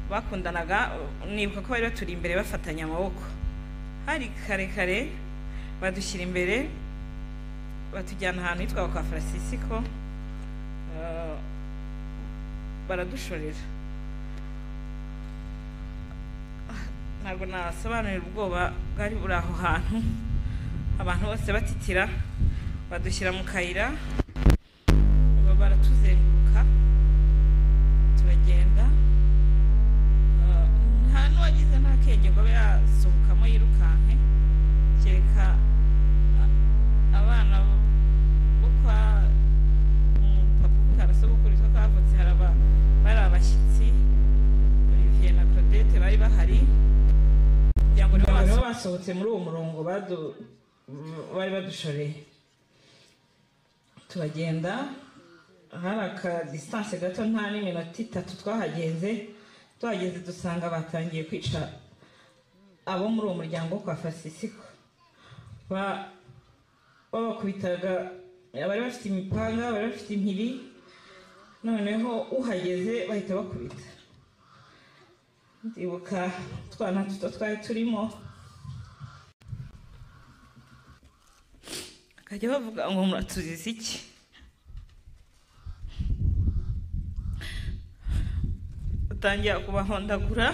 bakundanaga, nibuka ko bari baturi imbere bafatanya amaboko, hari kare badushyira imbere batujyana ahantu hitwa kwa Francisco, baradushorera. Ntabwo nasobanurira ubwoba bwari buri aho hantu, abantu bose batitira, badushyira mu kayira, baratuzenguruka turagenda. Nta n'uwagize nta kenge ngo abe yasohokamo yirukanke, kereka abana bo kwa papa karasogokuru two kavutse, bari abashyitsi Olivier na Claudette bari bahari, kugira ngo nibo basohotse muri uwo murongo bari badushoreye. Turagenda, hari aka distance gato, nta n'iminota 3 twahageze dusanga batangiye kwica abo muri uwo muryango kwa Francisco. Babakubitaga, bari bafite imipanga, bari bafite impiri, noneho uhageze bahita bakubita. Ndibuka twana tuto twari turimo, akajya bavuga ngo muratuziza iki? Utangira kubahondagura,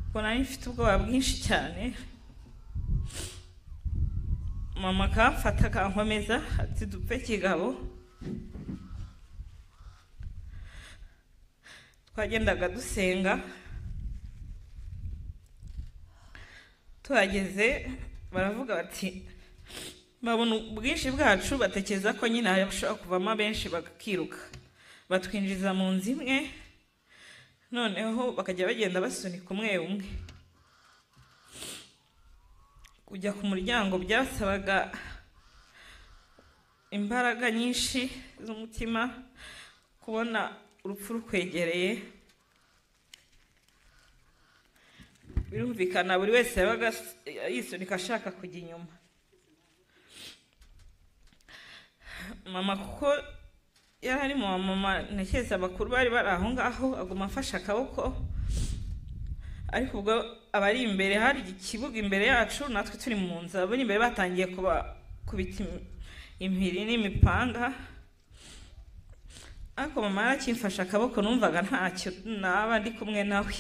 ubona mfite ubwoba bwinshi cyane. Mama akafata akankomeza ati dupfe kigabo. Twagendaga dusenga, tuhageze baravuga bati babona ubwinshi bwacu, batekereza ko nyine hashobora kuvamo benshi bakakiruka, batwinjiza mu nzu imwe, noneho bakajya bagenda basunika umwe umwe. Kujya ku muryango byasabaga imbaraga nyinshi z'umutima, kubona urupfu rukwegereye. Birumvikana buri wese yabaga yisunika ashaka kujya inyuma. Mama kuko yari ari mu mama ntekereza abakuru bari bari aho ngaho, aguma afashe akaboko, ariko ubwo abari imbere hari ikibuga imbere yacu, natwe turi mu nzu, abari imbere batangiye kubita impiri n'imipanga, ariko mama yarakimfashe akaboko, numvaga ntacyo naba ndi kumwe nawe.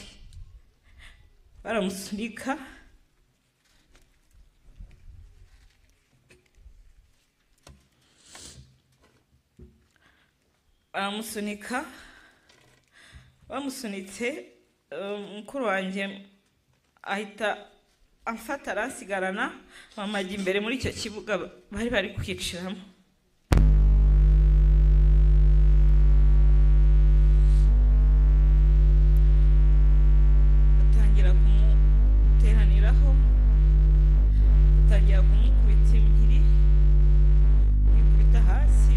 Baramusunika, bamusunitse. Mukuru wanjye ahita amfata arasigarana, mama ajya imbere muri icyo kibuga bari kwiciramo. Batangira kumuteraniraho, batangira kumukubita impiri, yikubita hasi.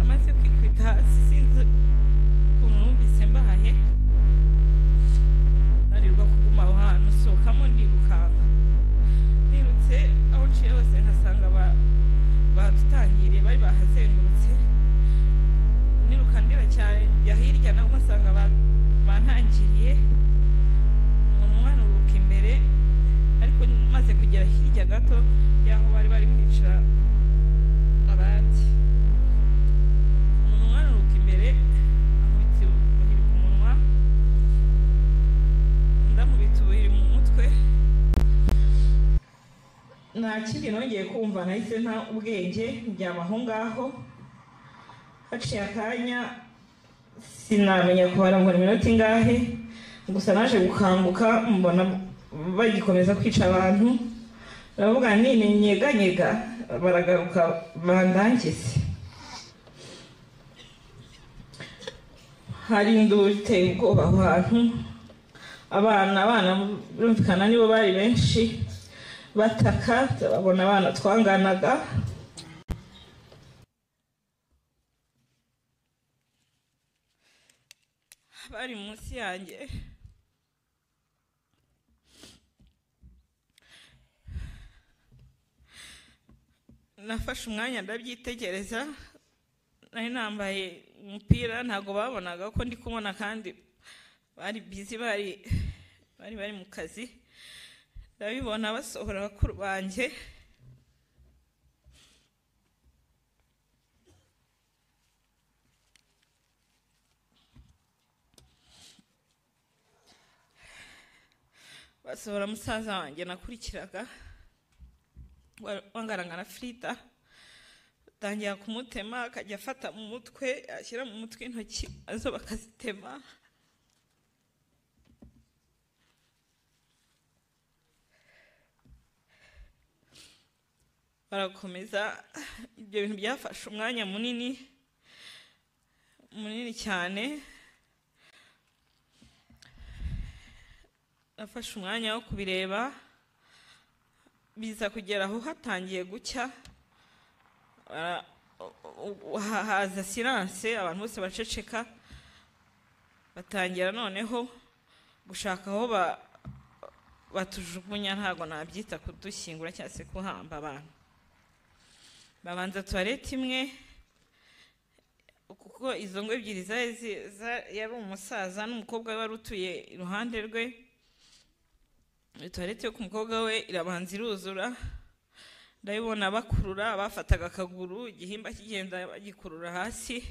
Amaze kwikubita hasi, sinzi ukuntu numvise mbahaye, narirwa kuguma aho hantu, sohokamo ndirukanka. Nirutse aho nciye hose nkasanga badutangiriye, bari bahazengurutse. Niruka ndira cyane, njya hirya nabo nkasanga bantangiriye. Umwana uruka imbere, ariko maze kugera hirya gato y'aho bari kwicira abandi, umwana uruka imbere amubitse ubuhiri ku munwa, ndamubitse ubuhiri mu mutwe. Nta kindi nongeye kumva, nahise nta ubwenge, njyama aho ngaho. Haciye akanya sinamenya kubara ngo ni minota ingahe, gusa naje gukanguka mbona bagikomeza kwica abantu. baravuga nini nyeganyega, baragaruka bandangize. Hari induru iteye ubwoba abantu, abana birumvikana nibo bari benshi bataka, babona abana twanganaga. Bari munsi yanjye, nafashe umwanya ndabyitegereza. Nari nambaye umupira, ntabwo babonaga ko ndi kubona, kandi bari busy, bari mu kazi. Ndabibona basohora bakuru banjye, basohora musaza wanjye nakurikiraga wangaranga na Frida, tangira kumutema, akajya afata mu mutwe, ashyira mu mutwe intoki azo bakazitema. Barakomeza. Ibyo bintu byafashe umwanya munini cyane. Nafashe umwanya wo kubireba, biza kugera aho hatangiye gucya, haza silence, abantu bose baceceka, batangira noneho gushaka aho batujugunya. Ntabwo nabyita kudushyingura cyangwa se kuhamba abantu. Babanza toilette imwe, kuko izo ngo ebyiri yari umusaza n'umukobwa we wari utuye iruhande rwe. Toilette yo ku mukobwa we irabanza iruzura, ndabibona bakurura, bafataga akaguru, igihimba kigenda bagikurura hasi.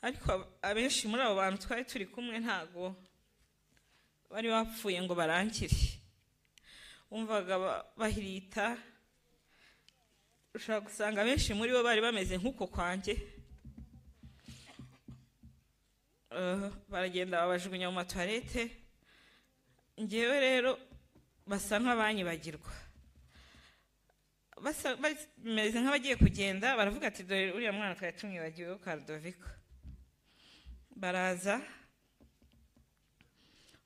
Ariko abenshi muri abo bantu twari turi kumwe ntago bari bapfuye ngo barangire, umvaga bahirita. Ushaka gusanga benshi muri bo bari bameze nk'uko kwanjye. Baragenda babajugunya mu matoilette. Ngewe rero basa nk'abanyibagirwa, bameze nk'abagiye kugenda. Baravuga ati dore uriya mwana twari tumwibagiweho Cardoviko. Baraza,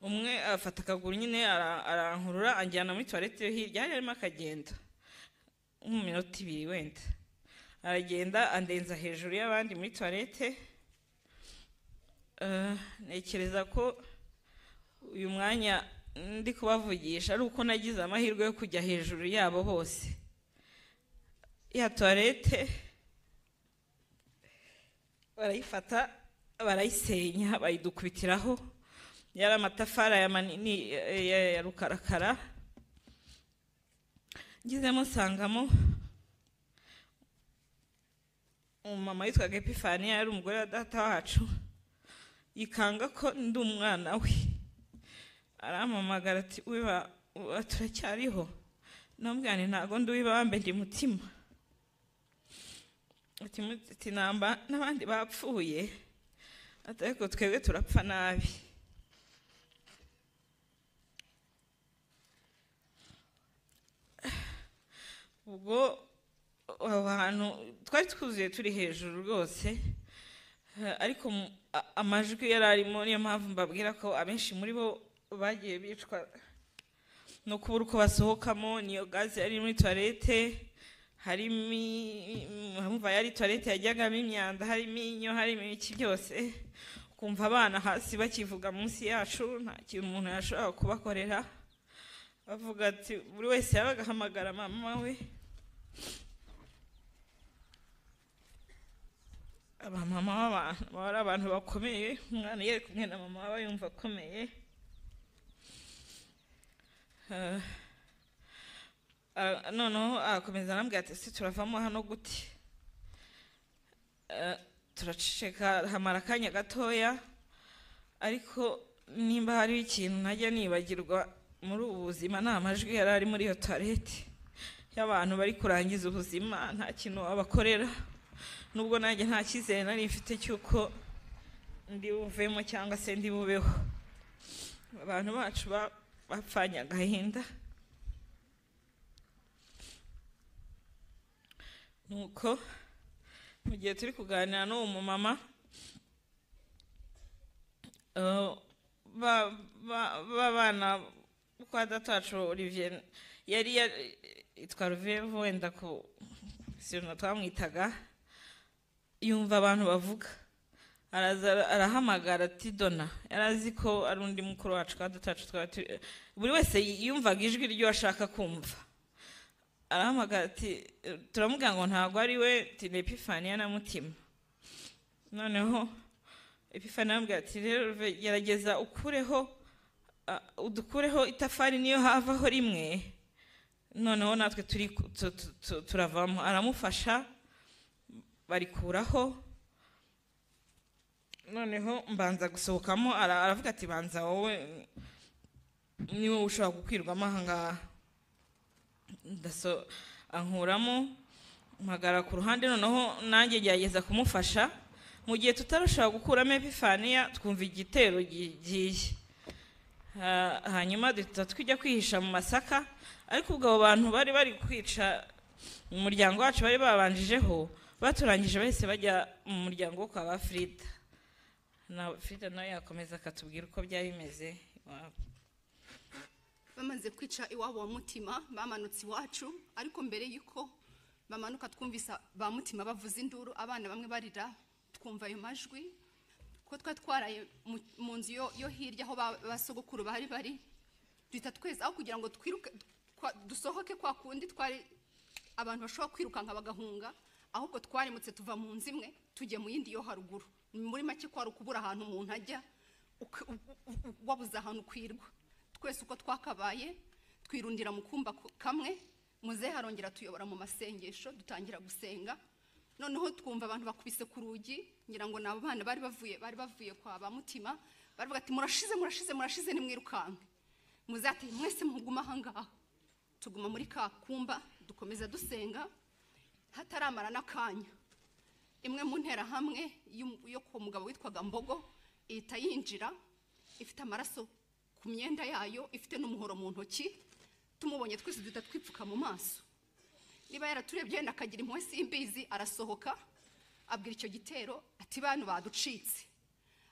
umwe afata akaguru nyine arankurura, anjyana muri toilette yo hirya, hari harimo akagenda nk'uminota 2 wenda. Aragenda andenza hejuru y'abandi muri toilette. Nekereza ko uyu mwanya ndi kubavugisha ari uko nagize amahirwe yo kujya hejuru yabo bose. Ya toilette barayifata, barayisenya, bayidukubitiraho. Yari amatafari ya manini ya rukarakara. Ngizemo nsangamo umumama witwaga Epifania, yari umugore wa data wacu, yikanga ko ndi umwana we. Arampamagara ati wiba turacyariho? Namubwira nti ntago ndi wibambe, ndi mutima. Ati namba n'abandi bapfuye, ariko twebwe turapfa nabi. Ubwo abantu twari twuzuye turi hejuru rwose, ariko amajwi yari arimo. Niyo mpamvu mbabwira ko abenshi muri bo bagiye bicwa no kubura uko basohokamo. Niyo gaze yari muri toilette, harimo yari toilette yajyagamo imyanda, harimo inyo, harimo iki byose. Kumva abana hasi bakivuga munsi yacu, nta kintu umuntu yashobora kubakorera. Bavuga ati buri wese yabagahamagara mama we. Abamama b'abantu bari abantu bakomeye. Umwana yari kumwe na mama aba yumva akomeye. Noneho akomeza arambwira ati se turavamo hano gute? Turaceceka, hamara akanya gatoya. Ariko nimba hari ikintu najya nibagirwa muri ubu buzima, nta majwi yari ari muri iyo toilette y'abantu bari kurangiza ubuzima, nta kintu wabakorera. Nubwo nanjye nta cyizere nari mfite cyuko ndi buvemo cyangwa se ndi bubeho. Abantu bacu bapfanye agahinda. nuko mu gihe turi kuganira n'uwo mumama b'abana kwa datacu Olivier yari itwa Ruvevu wenda ko sino twamwitaga, yumva abantu bavuga arahamagara ati Dona, yarazi ko ari undi mukuru wacu kwa datacu, buri wese yumvaga ijwi ryo ashaka kumva. Arahamagara ati turamubwira ngo ntabwo ari we, ni Epifania na Mutima. Noneho Epifania aramubwira ati rero gerageza udukureho itafari niyo havaho rimwe, noneho natwe turavamo. Aramufasha barikuraho, noneho mbanza gusohokamo. Aravuga ati banza wowe niwe ushobora gukwirwamo ahangaha. Ankuramo mpagara ku ruhande, noneho nanjye gerageza kumufasha. Mu gihe tutarashaka gukuramo Epifania twumva igitero giye, hanyuma tujya kwihisha mu masaka. Ariko ubwo abo bantu bari kwica mu muryango wacu bari babanjijeho, baturangije bahise bajya mu muryango wo kwa ba Frida. Na Frida nawe yakomeza akatubwira uko byari bimeze iwabo. Bamaze kwica iwabo wa Mutima bamanutse iwacu, ariko mbere yuko bamanuka twumvisa ba Mutima bavuza induru, abana bamwe barira, twumva ayo majwi ko twaraye mu nzu yo hirya aho basogokuru bari duhita tweza aho kugira ngo twiruke dusohoke kwa kundi twari abantu bashobora kwirukanka bagahunga, ahubwo twarimutse tuva mu nzu imwe tujye mu yindi yo haruguru. Muri make kwari ukubura ahantu umuntu ajya wabuze ahantu kwirwa. Twese uko twakabaye twirundira mu kumba kamwe, muze harongera tuyobora mu masengesho dutangira gusenga. Noneho twumva abantu bakubise ku rugi, ngira ngo nabo bana bari bavuye kwa ba Mutima, baravuga ati murashize nimwirukanke. Muzati mwese muguma ahangaha. Tuguma muri ka kumba dukomeza dusenga, hataramara n'akanya. Imwe mu ntera hamwe yo ku mugabo witwaga Mbogo ihita yinjira, ifite amaraso ku myenda yayo, ifite n'umuhoro mu ntoki. Tumubonye twese duhita twipfuka mu maso. Niba yaraturebye nakagira impuhwe simbizi, arasohoka abwira icyo gitero ati bantu baducitse.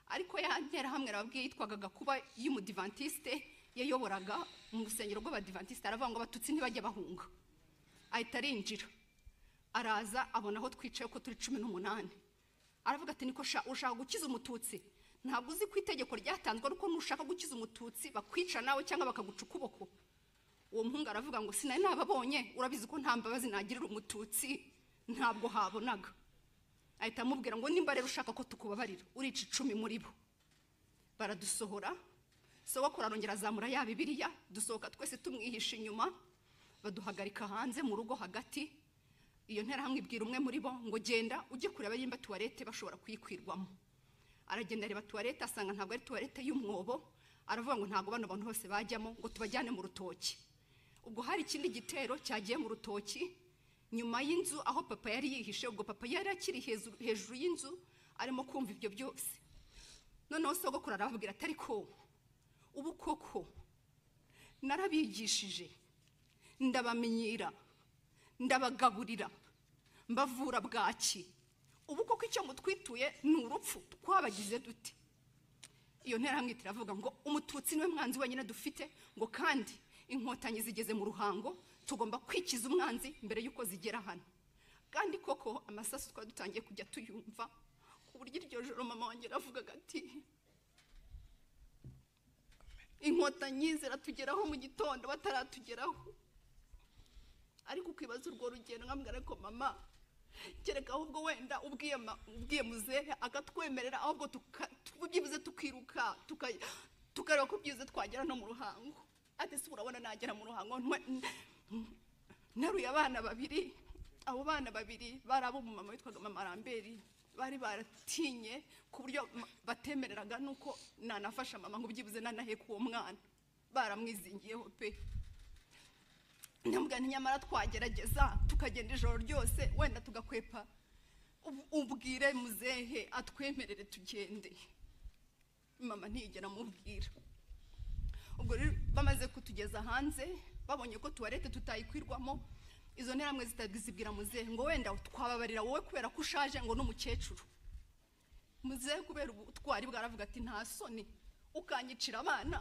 Ariko ya ntera hamwe arababwiye yitwaga Gakuba y'umudivantiste yayoboraga mu rusengero rw'abadivantiste, aravuga ngo abatutsi ntibajye bahunga. Ahita arinjira, araza abona aho twicaye ko turi 18. Aravuga ati niko ushaka gukiza umututsi, ntabwo uzi ku itegeko ryatanzwe ariko nushaka gukiza umututsi bakwica nawe cyangwa bakaguca ukuboko. Uwo muhungu aravuga ngo sinari nababonye, urabizi ko nta mbabazi nagirira umututsi ntabwo habonaga. Ahita amubwira ngo nimba rero ushaka ko tukubabarira urica 10 muri bo. Baradusohora, sogokuru arongera azamura ya Bibiliya, dusohoka twese tumwihisha inyuma, baduhagarika hanze mu rugo hagati. Iyo ntera hamwe ibwira umwe muri bo ngo genda ujye kureba yimba tuwarete bashobora kuyikwirwamo. Aragenda reba tuwarete asanga ntabwo ari tuwarete y'umwobo, aravuga ngo ntabwo bano bantu bose bajyamo, ngo tubajyane mu rutoki. Ubwo hari ikindi gitero cyagiye mu rutoki nyuma y'inzu aho papa yari yihishe. Ubwo papa yari akiri hejuru y'inzu arimo kumva ibyo byose. Noneho sogokuru arababwira ati ariko ubu koko narabigishije, ndabamenyira, ndabagaburira, mbavura bwaki, ubu koko icyo mutwituye ni urupfu, twabagize dute? Iyo ntera hamwe iravuga ngo umututsi niwe mwanzi wenyine dufite, ngo kandi inkotanyi zigeze mu ruhango, tugomba kwikiza umwanzi mbere yuko zigera hano. Kandi koko amasasu twari dutangiye kujya tuyumva, ku buryo iryo joro mama wanjye aravugaga ati inkotanyi ziratugeraho mu gitondo bataratugeraho. Ariko ukibaza urwo rugendo nkambwira ko mama kereka ahubwo wenda ubwiye muzehe agatwemerera ahubwo tubyibuze tukiruka tukareba ko byize twagera no mu ruhango. Ati se urabona nagera mu ruhango naruye abana babiri. Abo bana babiri bari abo mu mama witwaga mama Ramberi, bari baratinye ku buryo batemereraga nuko nanafasha mama ngo byibuze nanahe ku uwo mwana, baramwizingiyeho pe. Nyamugana nyamara twagerageza tukagenda ijoro ryose wenda tugakwepa ubwire muzehe atwemerere tugende. Mama ntiyigera mubwira. Ubwo bamaze kutugeza hanze babonye ko tuwarete tutayikwirwamo, izo nterahamwe zibwira muzehe ngo wenda twababarira wowe kubera ko ushaje ngo n'umukecuru. Muzehe kubera ubutwari bwaravuga ati nta soni ukanyicira abana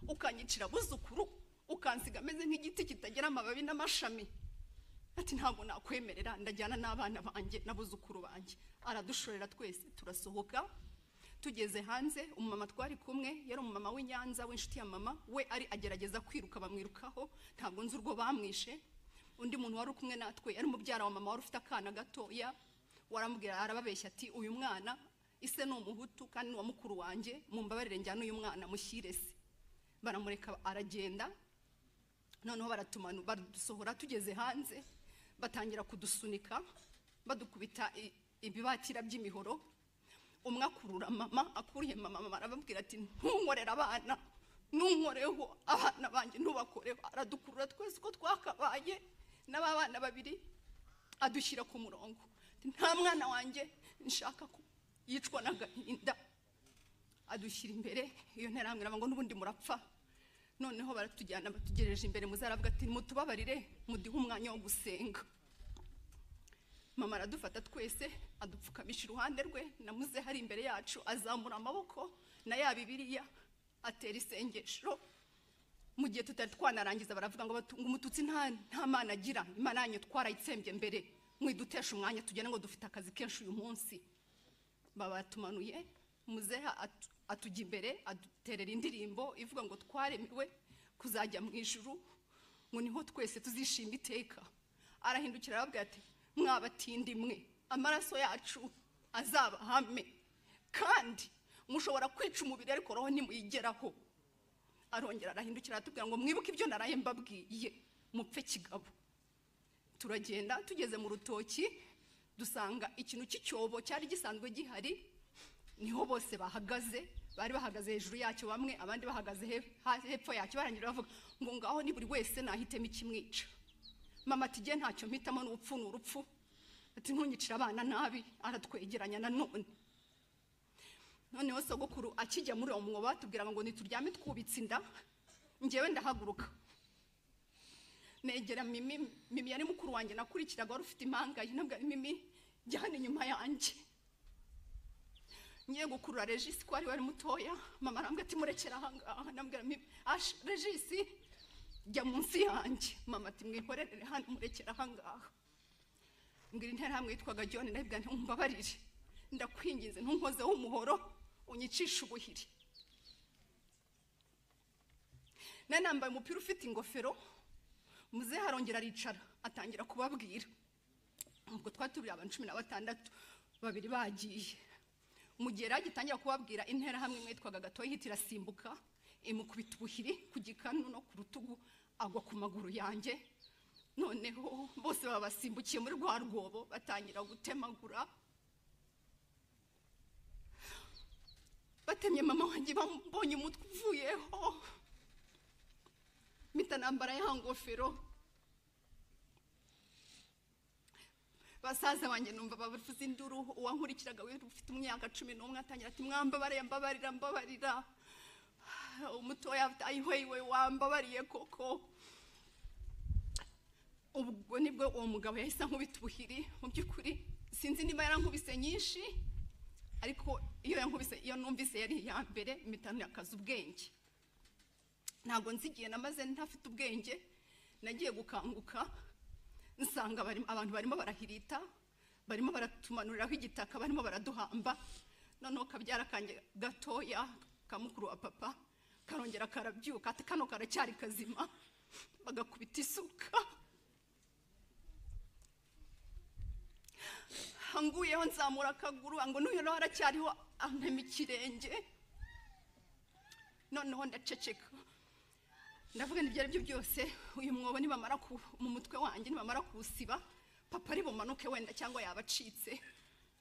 ukanyicira buzukuru ukansiga ameze nk'igiti kitagira amababi n'amashami, ati ntabwo nakwemerera, ndajyana n'abana banjye n'abuzukuru banjye. Aradushorera twese turasohoka. Tugeze hanze umumama twari kumwe yari umumama w'Inyanza w'inshuti ya mama, we ari agerageza kwiruka bamwirukaho, ntabwo nzi urwo bamwishe. Undi muntu wari kumwe natwe yari mubyara wa mama wari ufite akana gatoya, waramubwira arababeshya ati uyu mwana ise ni umuhutu kandi ni wa mukuru wanjye, mumbabarire njyana uyu mwana mushyire se. Baramureka aragenda. Noneho baradusohora. Tugeze hanze batangira kudusunika badukubita ibibatira by'imihoro. Umwe akurura mama, akuriye mama arababwira ati ntunkorera abana, ntunkoreho abana banjye ntubakoreho. Aradukurura twese uko twakabaye n'abana babiri adushyira ku murongo. Nta mwana wanjye nshaka ko yicwa n'agahinda. Adushyira imbere. Iyo nterahamwe ngo n'ubundi murapfa. Noneho baratujyana batugereje imbere. Muzaravuga ati mutubabarire mudihe umwanya wo gusenga. Mama aradufata twese adupfukamisha iruhande rwe na muze hari imbere yacu, azamura amaboko na ya Bibiliya atera isengesho. Mu gihe tutari twanarangiza baravuga ngo umututsi nta mana agira, imana yanyu twarayitsembye mbere, mwidutesha umwanya tugenda ngo dufite akazi kenshi uyu munsi. Babatumanuye. Muzeha atujya imbere aduterera indirimbo ivuga ngo twaremewe kuzajya mu ijuru, ngo niho twese tuzishima iteka. Arahindukira arababwira ati mwabatindi mwe, amaraso yacu azabahame kandi mushobora kwica umubiri ariko roho ntimuyigeraho. Arongera arahindukira atubwira ngo mwibuke ibyo naraye mbabwiye mupfe kigabo. Turagenda. Tugeze mu rutoki dusanga ikintu cy'icyobo cyari gisanzwe gihari, niho bose bahagaze. Bari bahagaze hejuru yacyo bamwe, abandi bahagaze hepfo yacyo. Barangira bavuga ngo ngaho ni buri wese nahitemo ikimwica. Mama ati je ntacyo mpitamo, n'ubupfu n'urupfu, ati ntunyicira abana nabi. Aratwegeranya nanone. Noneho sogokuru akijya muri uwo mwobo batubwira ngo nituryame twubitse inda. Njyewe ndahaguruka negera Mimi yari mukuru wanjye nakurikiraga wari ufite impanga. Nabwo Mimi jya hano inyuma yanjye. Ngiye gukurura Regis ko ari wari mutoya. Mama arambwira ati murekera ahangaha. Nabwira Mimi Regis jya munsi yanjye. Mama ati mwihorere hano murekera ahangaha. Ngira interahamwe yitwaga John. Nabwira nti umbabarire ndakwinginze ntunkoze w'umuhoro unyicisha ubuhiri. Nanambaye umupira ufite ingofero. Muzehe arongera aricara atangira kubabwira. Ubwo twatubira abantu 16, babiri bagiye. Mugera agitangira kubabwira, interahamwe imwe yitwaga Gatoyi hitira simbuka imukubita ubuhiri ku gikanu no ku rutugu, agwa ku maguru yanjye. Noneho bose babasimbukiye muri rwa rwobo batangira gutemagura. Batemye mama wanjye bambonye umutwe uvuyeho. Mpita nambara ya ngofero. Basaza wanjye numva bavuza induru. Uwankurikiraga we ufite umwaka 11 atangira ati mbabarira. Umutoya afite ayihwewe wambabariye koko. Ubwo nibwo uwo mugabo yahise nkubita ubuhiri. Mu by'ukuri sinzi niba yarankubise nyinshi, ariko iyo numvise yari ya mbere mitano yakaza ubwenge. Ntabwo nzigiye namaze ntafite ubwenge. Nagiye gukanguka nsanga abantu barimo barahirita, barimo baratumanuriraho igitaka, barimo baraduhamba. Noneho kabyara kanjye gatoya kamukuru wa papa karongera karabyuka ati kano karacyari kazima. Bagakubita isuka. Hanguyeho nzamura akaguru ngo n'uyu nawe aracyariho antema ikirenge. Noneho ndaceceka. Ndavuga n'ibyo aribyo byose uyu mwobo nibamara mu mutwe wanjye nibamara kuwusiba, papa ari bumanuke wenda cyangwa yabacitse,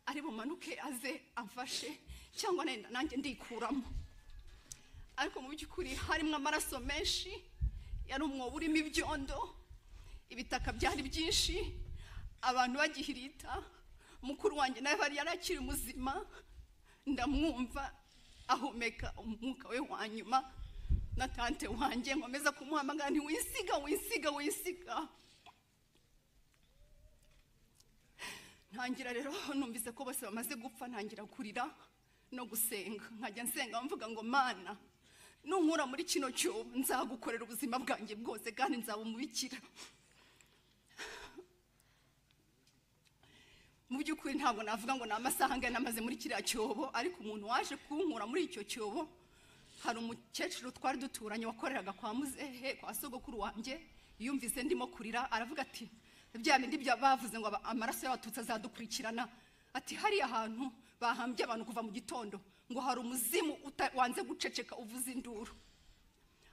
ari bumanuke aze amfashe cyangwa nanjye ndikuramo. Ariko mu by'ukuri harimo amaraso menshi, yari umwobo urimo ibyondo, ibitaka byari byinshi, abantu bagihirita. Mukuru wanjye nawe bari yarakiri muzima, ndamwumva ahumeka umwuka we wa nyuma. Na tante wanjye nkomeza kumuhamagara nti wisiga. ntangira rero numvise ko bose bamaze gupfa, ntangira kurira no gusenga, nkajya nsenga mvuga ngo Mana nunkura muri kino cyobo nzagukorera ubuzima bwanjye bwose kandi nzabumubikira. Mu by'ukuri ntabwo navuga ngo ni amasaha angana namaze muri kiriya cyobo, ariko umuntu waje kunkura muri icyo cyobo hari umukecuru twari duturanye wakoreraga kwa muzehe kwa sogokuru wanjye. Yumvise ndimo kurira aravuga ati bya bindi bavuze ngo amaraso y'abatutsi azadukurikirana, ati hariya ahantu bahambye abantu kuva mu gitondo ngo hari umuzimu wanze guceceka uvuza induru.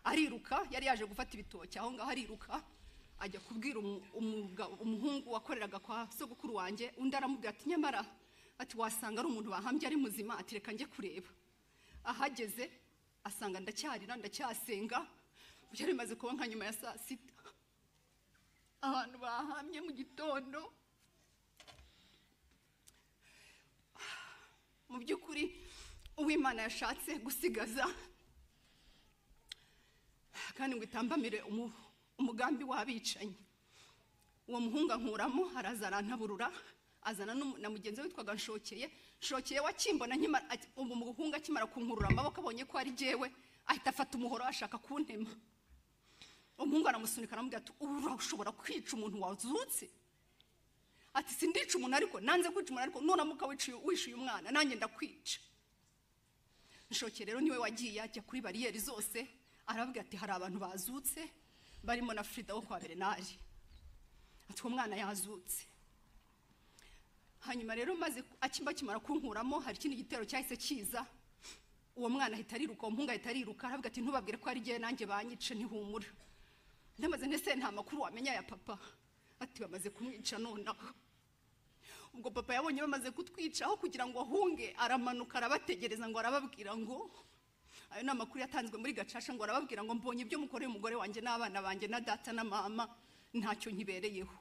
Ariruka, yari yaje gufata ibitoki aho ngaho, ariruka ajya kubwira umuhungu wakoreraga kwa sogokuru wanjye. Undi aramubwira ati nyamara ati wasanga ari umuntu bahambye ari muzima, ati reka njye kureba. Ahageze asanga ndacyarira ndacyasenga, byari bimaze kuba nka nyuma ya saa sita. Abantu bahamye mu gitondo. Mu by'ukuri uw'Imana yashatse gusigaza kandi ngo itambamire umugambi w'abicanyi. Uwo muhungu ankuramo, araza arantaburura, azana na mugenzi we witwaga Nshokeye wakimbona nkima. Umuhungu akimara kunkurura amaboko abonye ko ari jewe, ahita afata umuhoro ashaka kuntema. Umuhungu aramusunika aramubwira ati urashobora kwica umuntu wazutse? Ati sindica umuntu, ariko nanze kwica umuntu, ariko nunamuka wishuye umwana nanjye ndakwica. Nshokeye rero niwe wagiye ajya kuri bariyeri zose, aravuga ati hari abantu bazutse barimo na Frida wo kwa Bernard, ati uwo mwana yazutse. Hanyuma rero maze akimara kunkuramo, hari ikindi gitero cyahise kiza. Uwo mwana ahita ariruka, umuhungu ahita ariruka, aravuga ati ntubabwire ko ari jye nanjye banyice ntihumura. Ndamaze ndetse nta makuru wamenya ya papa, ati bamaze kumwica nonaha. Ubwo papa yabonye bamaze kutwica, aho kugira ngo ahunge aramanuka arabategereza ngo arababwira ngo ayo ni amakuru yatanzwe muri Gacaca, ngo arababwira ngo mbonye ibyo mukoreye umugore wanjye n'abana banjye na data na mama ntacyo nkibereyeho.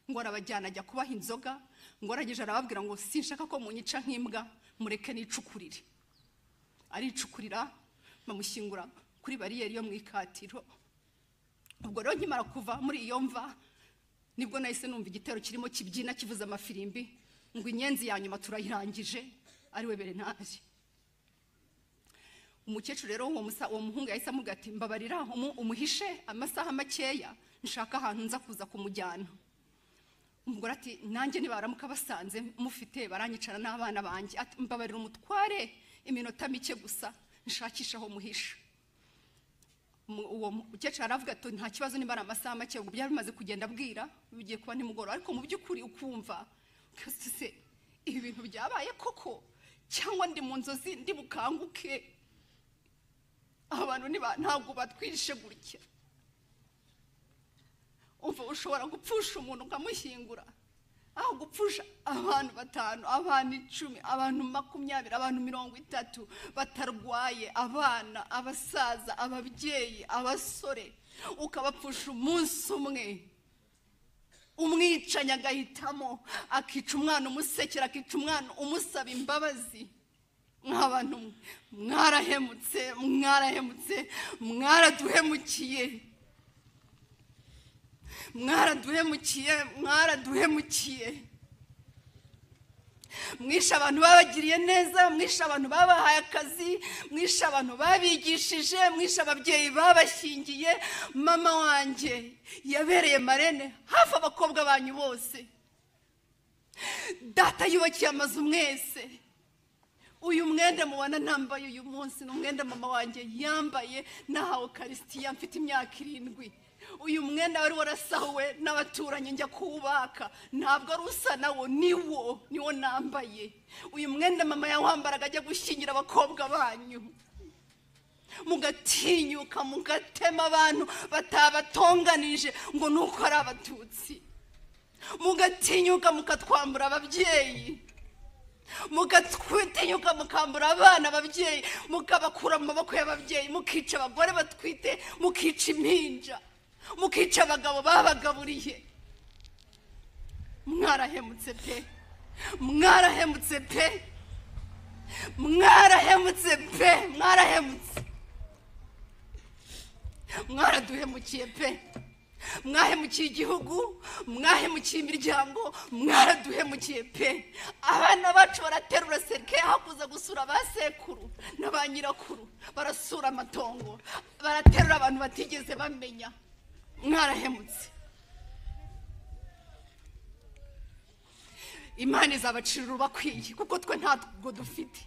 Ngo arabajyana ajya kubaha inzoga, ngo arageje arababwira ngo sinshaka ko munyica nk'imbwa, mureke nicukurire. Aricukurira bamushyingura kuri bariyeri yo mu ikatiro. Ubwo rero nkimara kuva muri iyo mva nibwo nahise numva igitero kirimo kibyina kivuza amafirimbi ngo inyenzi ya nyuma turayirangije, ari we Bernard. Umukecuru rero uwo muhungu yahise amubwira ati mbabarira umuhishe amasaha makeya, nshaka ahantu nza kuza kumujyana. Umugore ati nanjye nibaramuka basanze mufite baranyicara n'abana banjye, ati mbabarira umutware iminota mike gusa nshakisha aho muhisha. Uwo mukecuru aravuga ati nta kibazo niba ari amasaha make, ubwo byari bimaze kugenda bwira, bigiye kuba nimugoroba. Ariko mu by'ukuri ukumva se ibi bintu byabaye koko cyangwa ndi mu nzozi ndi bukanguke? Abantu ntabwo batwishe gutya. Umva ushobora gupfusha umuntu ukamushyingura, aho gupfusha abantu 5, abantu 10, abantu 20, abantu 30 batarwaye, abana, abasaza, ababyeyi, abasore, ukabapfusha umunsi umwe. Umwicanyi agahitamo akica umwana umusekera, akica umwana umusaba imbabazi. Nk'abantu mwarahemutse, mwaraduhemukiye. Mwishe abantu babagiriye neza, mwishe abantu babahaye akazi, mwishe abantu babigishije, mwishe ababyeyi babashyingiye. Mama wanjye yabereye marene hafi abakobwa banyu bose. Data yubakiye amazu mwese. Uyu mwenda mubona nambaye uyu munsi n'umwenda mama wanjye yambaye nahawe Karisitiya mfite imyaka 7. Uyu mwenda wari warasahuwe n'abaturanyi njya kubaka, ntabwo ari usa nawo, niwo nambaye. Uyu mwenda mama yawambaraga ajya gushyingira abakobwa banyu. Mugatinyuka mugatema abantu batabatonganije ngo nuko ari abatutsi. Mugatinyuka mukatwambura ababyeyi, mugatinyuka mukambura abana ababyeyi, mukabakura mu maboko y'ababyeyi, mukica abagore batwite, mukica impinja, mukica abagabo babagaburiye. Mwarahemutse pe, mwaraduhemukiye pe. mwahemukiye igihugu, mwahemukiye imiryango, mwaraduhemukiye pe. Abana bacu baraterura serike hakuza gusura ba sekuru na ba nyirakuru, barasura amatongo, baraterura abantu batigeze bamenya. Mwarahemutse. Imana izabacira urubakwiye kuko twe ntabwo dufite.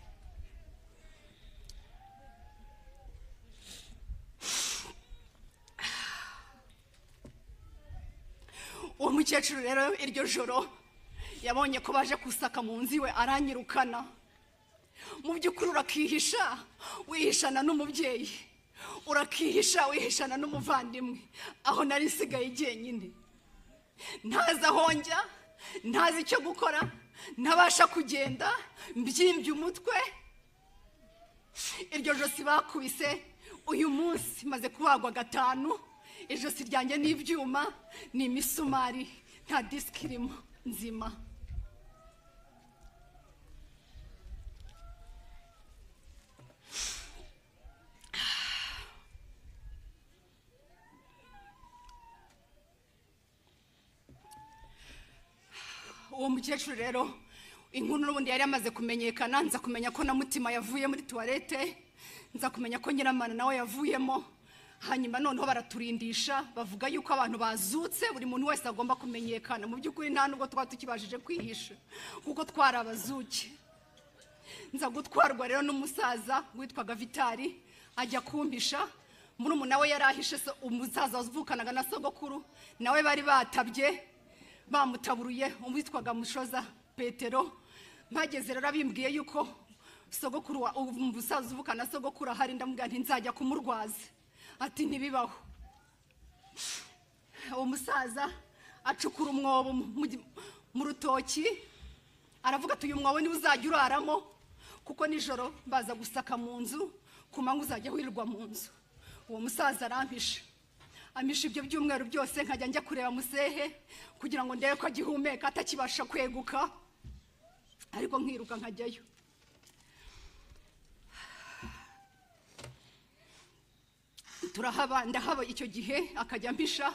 Uwo mukecuru rero iryo joro yabonye ko baje kusaka mu nzu iwe, aranyirukana. Mu by'ukuri urakihisha wihishana n'umubyeyi, urakihisha wihishana n'umuvandimwe. Aho nari nsigaye jyenyine, ntazi aho njya, ntazi icyo gukora, ntabasha kugenda, mbyimbye umutwe. Iryo josi bakubise, uyu munsi maze kubagwa 5. Ijosi ryanjye n'ibyuma, ni imisumari, nta disiki irimo nzima. Uwo mukecuru rero inkuru n'ubundi yari yamaze kumenyekana. Nza kumenya ko na Mutima yavuye muri toilette, nza kumenya ko Nyiramana nawe yavuyemo. Hanyuma noneho baraturindisha, bavuga yuko abantu bazutse, buri muntu wese agomba kumenyekana. Mu by'ukuri nta nubwo tukibashije kwihisha kuko twari abazuki. Nza gutwarwa rero n'umusaza witwaga Vitali, ajya kumpisha. Murumuna we yarahishe, umusaza wavukanaga na sogokuru nawe bari batabye, bamutaburuye, witwaga Mushoza Petero. Mpageze rero bimbwiye yuko sogokuru umusaza uvukana na sogokuru ahari, ndamubwira nti nzajya kumurwaza. Ati ntibibaho. Uwo musaza acukura umwobo mu rutoki, aravuga ati uyu mwobo niwe uzajya uraramo kuko nijoro baza gusaka mu nzu, ku manywa uzajya wirirwa mu nzu. Uwo musaza arampisha, amisha ibyo byumweru byose, nkajya njya kureba musehe kugira ngo ndebe ko agihumeka, atakibasha kweguka, ariko nkiruka nkajyayo. Ndahaba icyo gihe. Akajya mpisha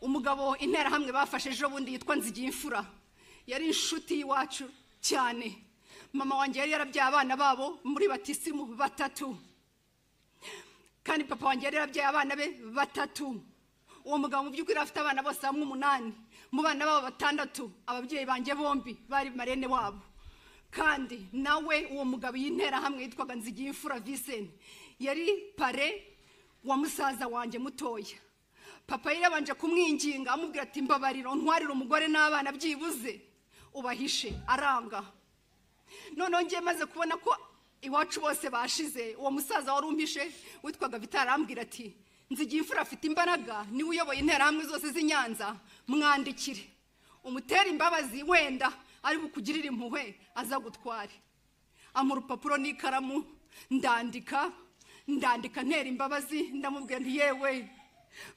umugabo interahamwe bafashe ejo bundi yitwa Nzigiyimfura, yari inshuti y'iwacu cyane. Mama wanjye yari yarabyaye abana babo muri batisimu 3, kandi papa wanjye yari yarabyaye abana be 3. Uwo mugabo mu by'ukuri afite abana bose hamwe 8. Mu bana babo 6 ababyeyi banjye bombi bari marene wabo. Kandi nawe uwo mugabo y'interahamwe yitwaga Nzigiyimfura Vincent yari pare wa musaza wanjye mutoya. Papa yari yabanje kumwinginga amubwira ati mbabariro ntwarira umugore n'abana byibuze ubahishe, aranga. Noneho ngiye maze kubona ko iwacu bose bashize, uwo musaza wari umpishe witwaga Vitali arambwira ati Nzigiyimfura afite imbaraga, niwe uyoboye interahamwe zose z'i Nyanza, mwandikire umutera imbabazi, wenda ari bukugirira impuhwe aza gutware. Ampa urupapuro n'ikaramu, ndandika ntera imbabazi. Ndamubwira nti yewe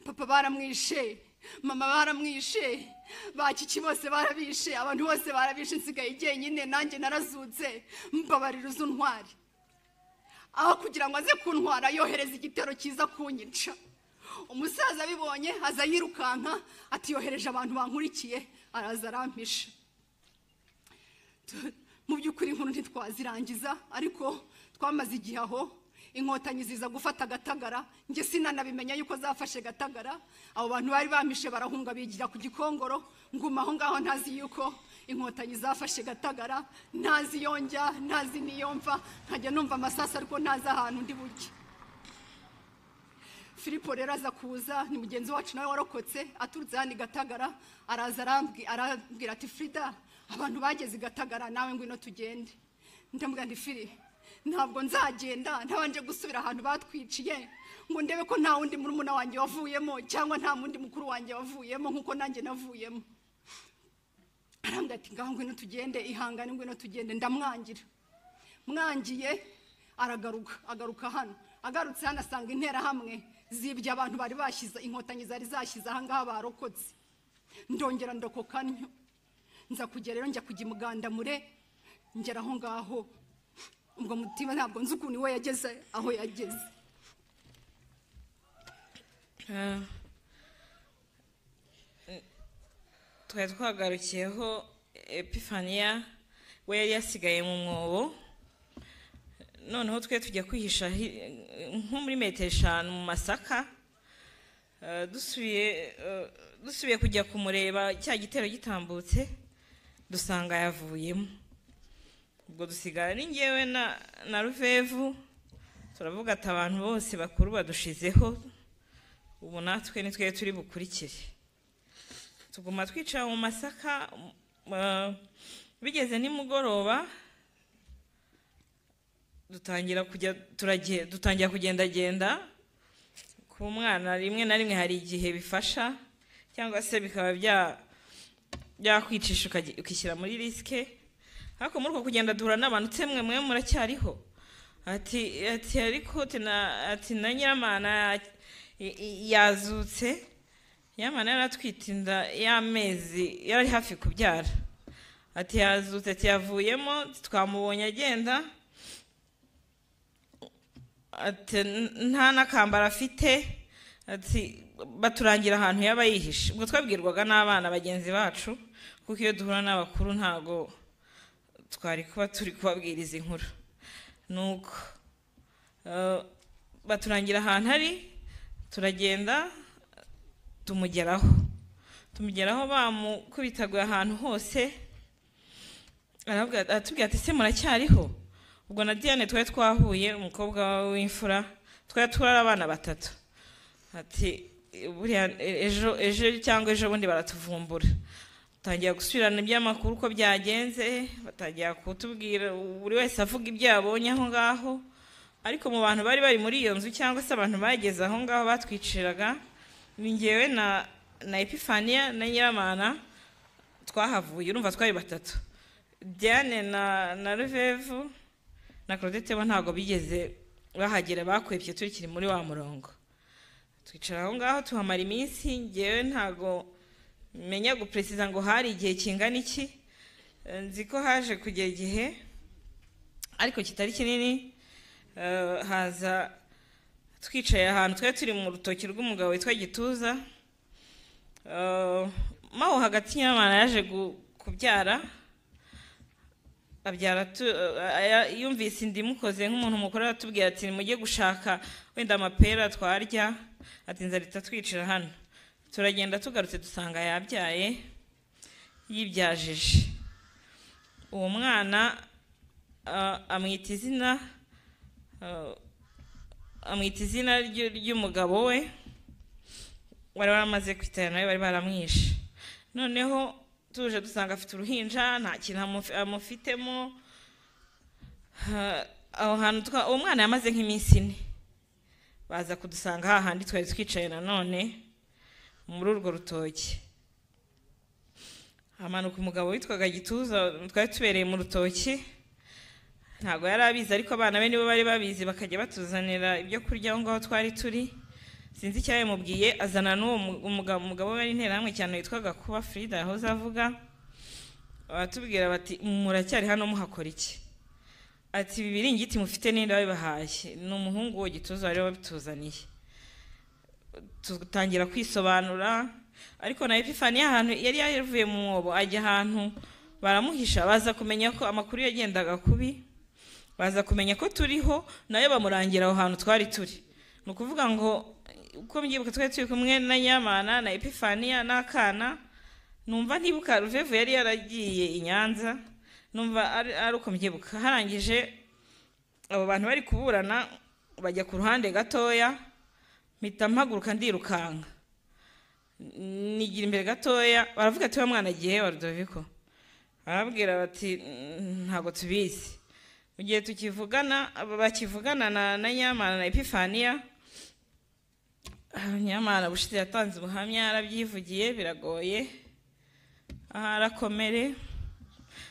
papa baramwishe, mama baramwishe, bakiki bose barabishe, abantu bose barabishe, nsigaye jyenyine, nanjye narazutse, mbabarira uzuntwari. Aho kugira ngo aze kuntwara yohereza igitero cyiza kunyica. Umusaza bibonye aza yirukanka ati yohereje abantu bankurikiye, araza arampisha. Mu by'ukuri inkuru ntitwazirangiza, ariko twamaze igihe aho. Inkotanyi ziza gufata Gatagara, nge sinanabimenya yuko zafashe Gatagara. Abo bantu bari bamishe barahunga bigira ku Gikongoro, nguma aho ngaho ntazi yuko inkotanyi zafashe Gatagara, ntazi yonjya, ntazi niyomva, nkajya numva amasasu ariko ntazi ahantu ndi burye. Filipo rero aza kuza, ni mugenzi wacu nawe warokotse, aturutse hano Gatagara, araza arambwira ati Frida, abantu bageze Gatagara, nawe ngwino tugende. Ndamubwira nti Fili, ntabwo nzagenda ntabanje gusubira ahantu batwiciye ngo ndebe ko nta wundi murumuna wanjye wavuyemo cyangwa nta mundi mukuru wanjye wavuyemo nkuko nanjye navuyemo. Arambwira ati ngaho ngwino tugende, ihangane ngwino tugende. Ndamwangira, mwangiye agaruka hano. Agarutse hano asanga interahamwe zibye abantu bari bashyize, inkotanyi zari zashyize aha ngaha barokotse. Ndongera ndokoka ntyo, nza kugera rero njya kujya Muganda mure, ngera aho ngaho. Ubwo Mutima ntabwo nzi ukuntu we yageze aho yageze. twari twagarukiyeho Epifania we yari yasigaye mu mwobo, noneho twe tujya kwihisha nko muri metero 5 mu Masaka. Dusubiye kujya kumureba cya gitero gitambutse dusanga yavuyemo. Ubwo dusigara ni ngewe na Ruvevu, turavuga ati abantu bose bakuru badushizeho, ubu natwe nitwe turi bukurikire. Tuguma twicara mu Masaka. Bigeze nimugoroba dutangira kugendagenda ku mwana. Rimwe na rimwe hari igihe bifasha cyangwa se bikaba byakwicisha ukishyira muri riske. Hako muri uko kugenda duhura n'abantu, temwe mwe muracyariho, ati ariko ati na Nyiramana yazutse. Yamana yaratwitinda y'amezi, yari hafi kubyara. Ati yazutse, ati yavuyemo, twamubonye agenda, ati nta nakambara afite, ati baturangira ahantu yaba yihishe. Ubwo twabwirwaga n'abana bagenzi bacu, kuko iyo duhura n'abakuru ntago twari kuba turi kubabwiriza inkuru. Nuko baturangira ahantu ari, turagenda tumugeraho bamukubitaguye ahantu hose. Aratubwira ati se muracyariho? Ubwo na Diane twari twahuye, umukobwa w'imfura, twari turara abana 3. Ati buriya ejo cyangwa ejo bundi baratuvumbura. Tangiye gusubirana iby'amakuru uko byagenze, batangiye kutubwira buri wese avuga ibyo yabonye aho ngaho. Ariko mu bantu bari muri iyo nzu cyangwa se abantu bageze aho ngaho batwiciraga, ningewe na Epifania na Nyiramana twahavuye. Urumva twari 3. Diane na Ruvevu na Claudette bo ntago bigeze bahagera, bakwepye turikiri muri wa murongo. Twicara aho ngaho tuhamara iminsi. Ngewe ntago menya gupresiza ngo hari igihe kingana iki. Nzi ko haje kugera igihe ariko kitari kinini, haza twicaye ahantu twari turi mu rutoki rw'umugabo witwa Gituza. Maho hagati Nyiramana yaje kubyara, abyara yumvise indimukoze nk'umuntu mukuru, atubwira ati mujye gushaka wenda amapera twarya, ati nzarita twicira hano. Turagenda tugarutse dusanga yabyaye, yibyajije. Uwo mwana amwita izina ry'umugabo we wari waramaze kwitana nawe, bari baramwishe. Noneho tuje dusanga afite uruhinja, nta kintu amufitemo. Aho hantu uwo mwana yamaze nk'iminsi 4. Baza kudusanga hahandi twari twicaye nanone muri urwo rutoki. Amanuka umugabo witwaga Gituza, twari tubereye mu rutoki. Ntago yari abizi, ariko abana be nibo bari babizi, bakajya batuzanira ibyo kurya aho ngaho twari turi. Sinzi icyo yamubwiye, azana n'uwo umugabo wari interahamwe cyane witwaga Kuba Frida yahoze avuga. Batubwira bati muracyari hano muhakora iki? Ati bibiringiti mufite n'inda babibahaye. Ni umuhungu wo Gituza wari wabituzaniye. Tutangira kwisobanura, ariko na Epifania ahantu yari yavuye mu mwobo ajya ahantu baramuhisha. Baza kumenya ko amakuru yagendaga kubi, baza kumenya ko turiho, nayo bamurangira aho hantu twari turi. Nukuvuga ngo uko mbyibuka twari turi kumwe na Nyiramana na Epifania n'akana. Numva ntibuka Ruvevu yari yaragiye i Nyanza, numva ari uko mbyibuka. Harangije abo bantu bari kuburana, bajya ku ruhande gatoya, mpita mpaguruka ndirukanga nigira imbere gatoya. Baravuga ati wa mwana agiye wa Rudoviko. Barabwira bati ntago tubizi. Mu gihe bakivugana na Nyiramana na Epifania, Nyiramana bushize yatanze ubuhamya, arabyivugiye, biragoye. Arakomere,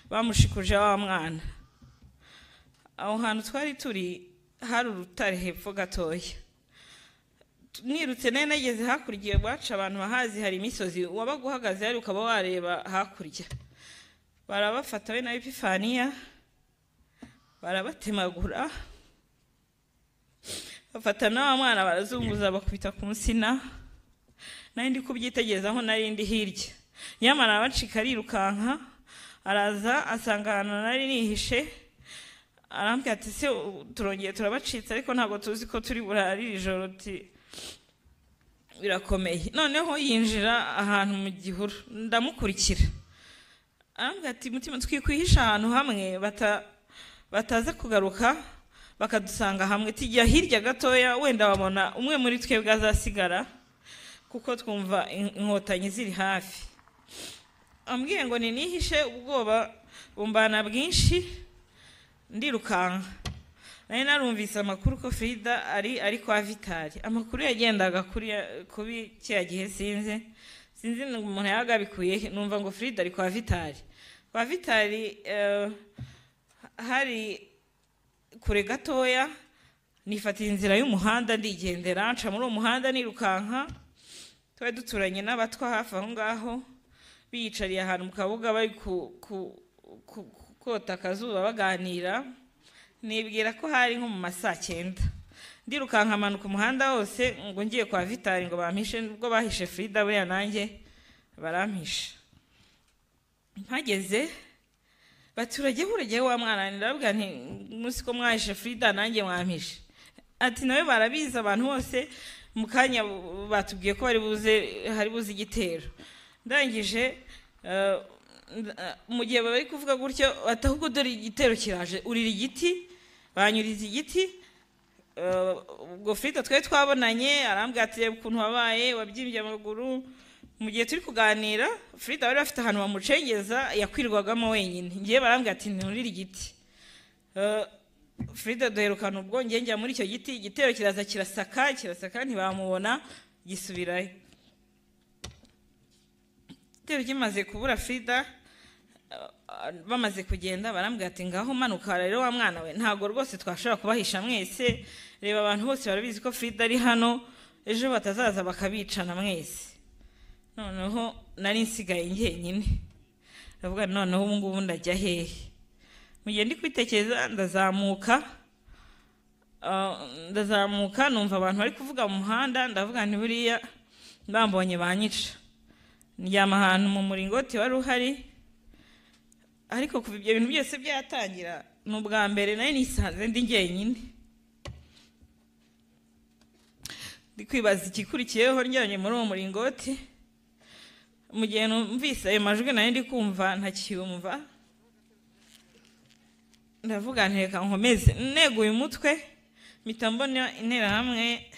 bamushikuje wa mwana. Aho hantu twari turi hari urutare hepfo gatoya. Nirutse nageze hakurya, baca abantu bahazi, hari imisozi wabaga uhagaze hari ukaba wareba hakurya. Barabafata we na Epifania, barabatemagura, bafata na mwana barazunguza bakubita ku musina. Nari ndi kubyitegereza aho nari ndi hirya. nyamara abacika arirukanka araza asanga ahantu nari nihishe arambwira ati se turongeye turabacitse ariko ntabwo tuzi ko turi burarire ijoro birakomeye. Noneho yinjira ahantu mu gihuru ndamukurikira arambwira ati mutima twikwihisha ahantu hamwe bataza kugaruka bakadusanga hamwe tijya hirya gatoya wenda babona umwe muri twebwe azasigara kuko twumva inkotanyi ziri hafi. Ambwiye ngo nihishe ubwoba bumbana bwinshi ndirukanka. Nari narumvise amakuru ko Frida ari kwa Vitali. Amakuru yagendaga kubi cya gihe sinzi umuntu yagabikuye numva ngo Frida ari kwa Vitali. Kwa Vitali hari kure gatoya nifata inzira y'umuhanda ndigendera nca muri uwo muhanda nirukanka. Twe duturanye n'abatwa hafi aho ngaho biyicariye ahantu mu kabuga bari kota akazuba baganira. Nibwira ko hari nko mu masaa 9 ndirukanka amanuka umuhanda wose ngo ngiye kwa Vitali ngo bampishe ubwo bahishe Frida buriya nanjye barampisha. Mpageze baturage burege wa mwana ndababwira nti umunsi ko mwahishe Frida nanjye mwampishe. Ati nawe barabiza abantu bose mu kanya batubwiye ko hari buze igitero. Ndangije mu gihe bari kuvuga gutyo atahubwo dore igitero kiraje urira igiti banyuriza igiti. Ubwo Frida twe twabonanye arambwira ati ukuntu wabaye wabyimbye amaguru. Mu gihe turi kuganira Frida bari bafite ahantu bamucengeza yakwirwagamo wenyine. Ngiye barambwira ati nurira igiti. Frida duherukana ubwo ngiye njya muri icyo giti igitero kiraza kirasaka ntibamubona gisubirayo. Igitero kimaze kubura Frida bamaze kugenda barambwira ati ngaho manuka rero wa mwana we ntago rwose twashobora kubahisha mwese reba abantu bose barabizi ko Frida ari hano ejo batazaza bakabicana mwese. Noneho nari nsigaye njyenyine ndavuga noneho ubu ngubu ndajya hehe. Mu gihe ndi kwitekereza ndazamuka numva abantu bari kuvuga mu muhanda ndavuga nti buriya bambonye banyica. Ndyama ahantu mu muringoti wari uhari ariko kuva ibyo bintu byose byatangira n'ubwa mbere nari nisanze ndi njyenyine. Ndi kwibaza ikikurikiyeho njyanye muri uwo muringoti. Mu gihe numvise ayo majwi nari ndi kumva ntakiyumva ndavuga nti reka nkomeze neguye umutwe mpita mbona interahamwe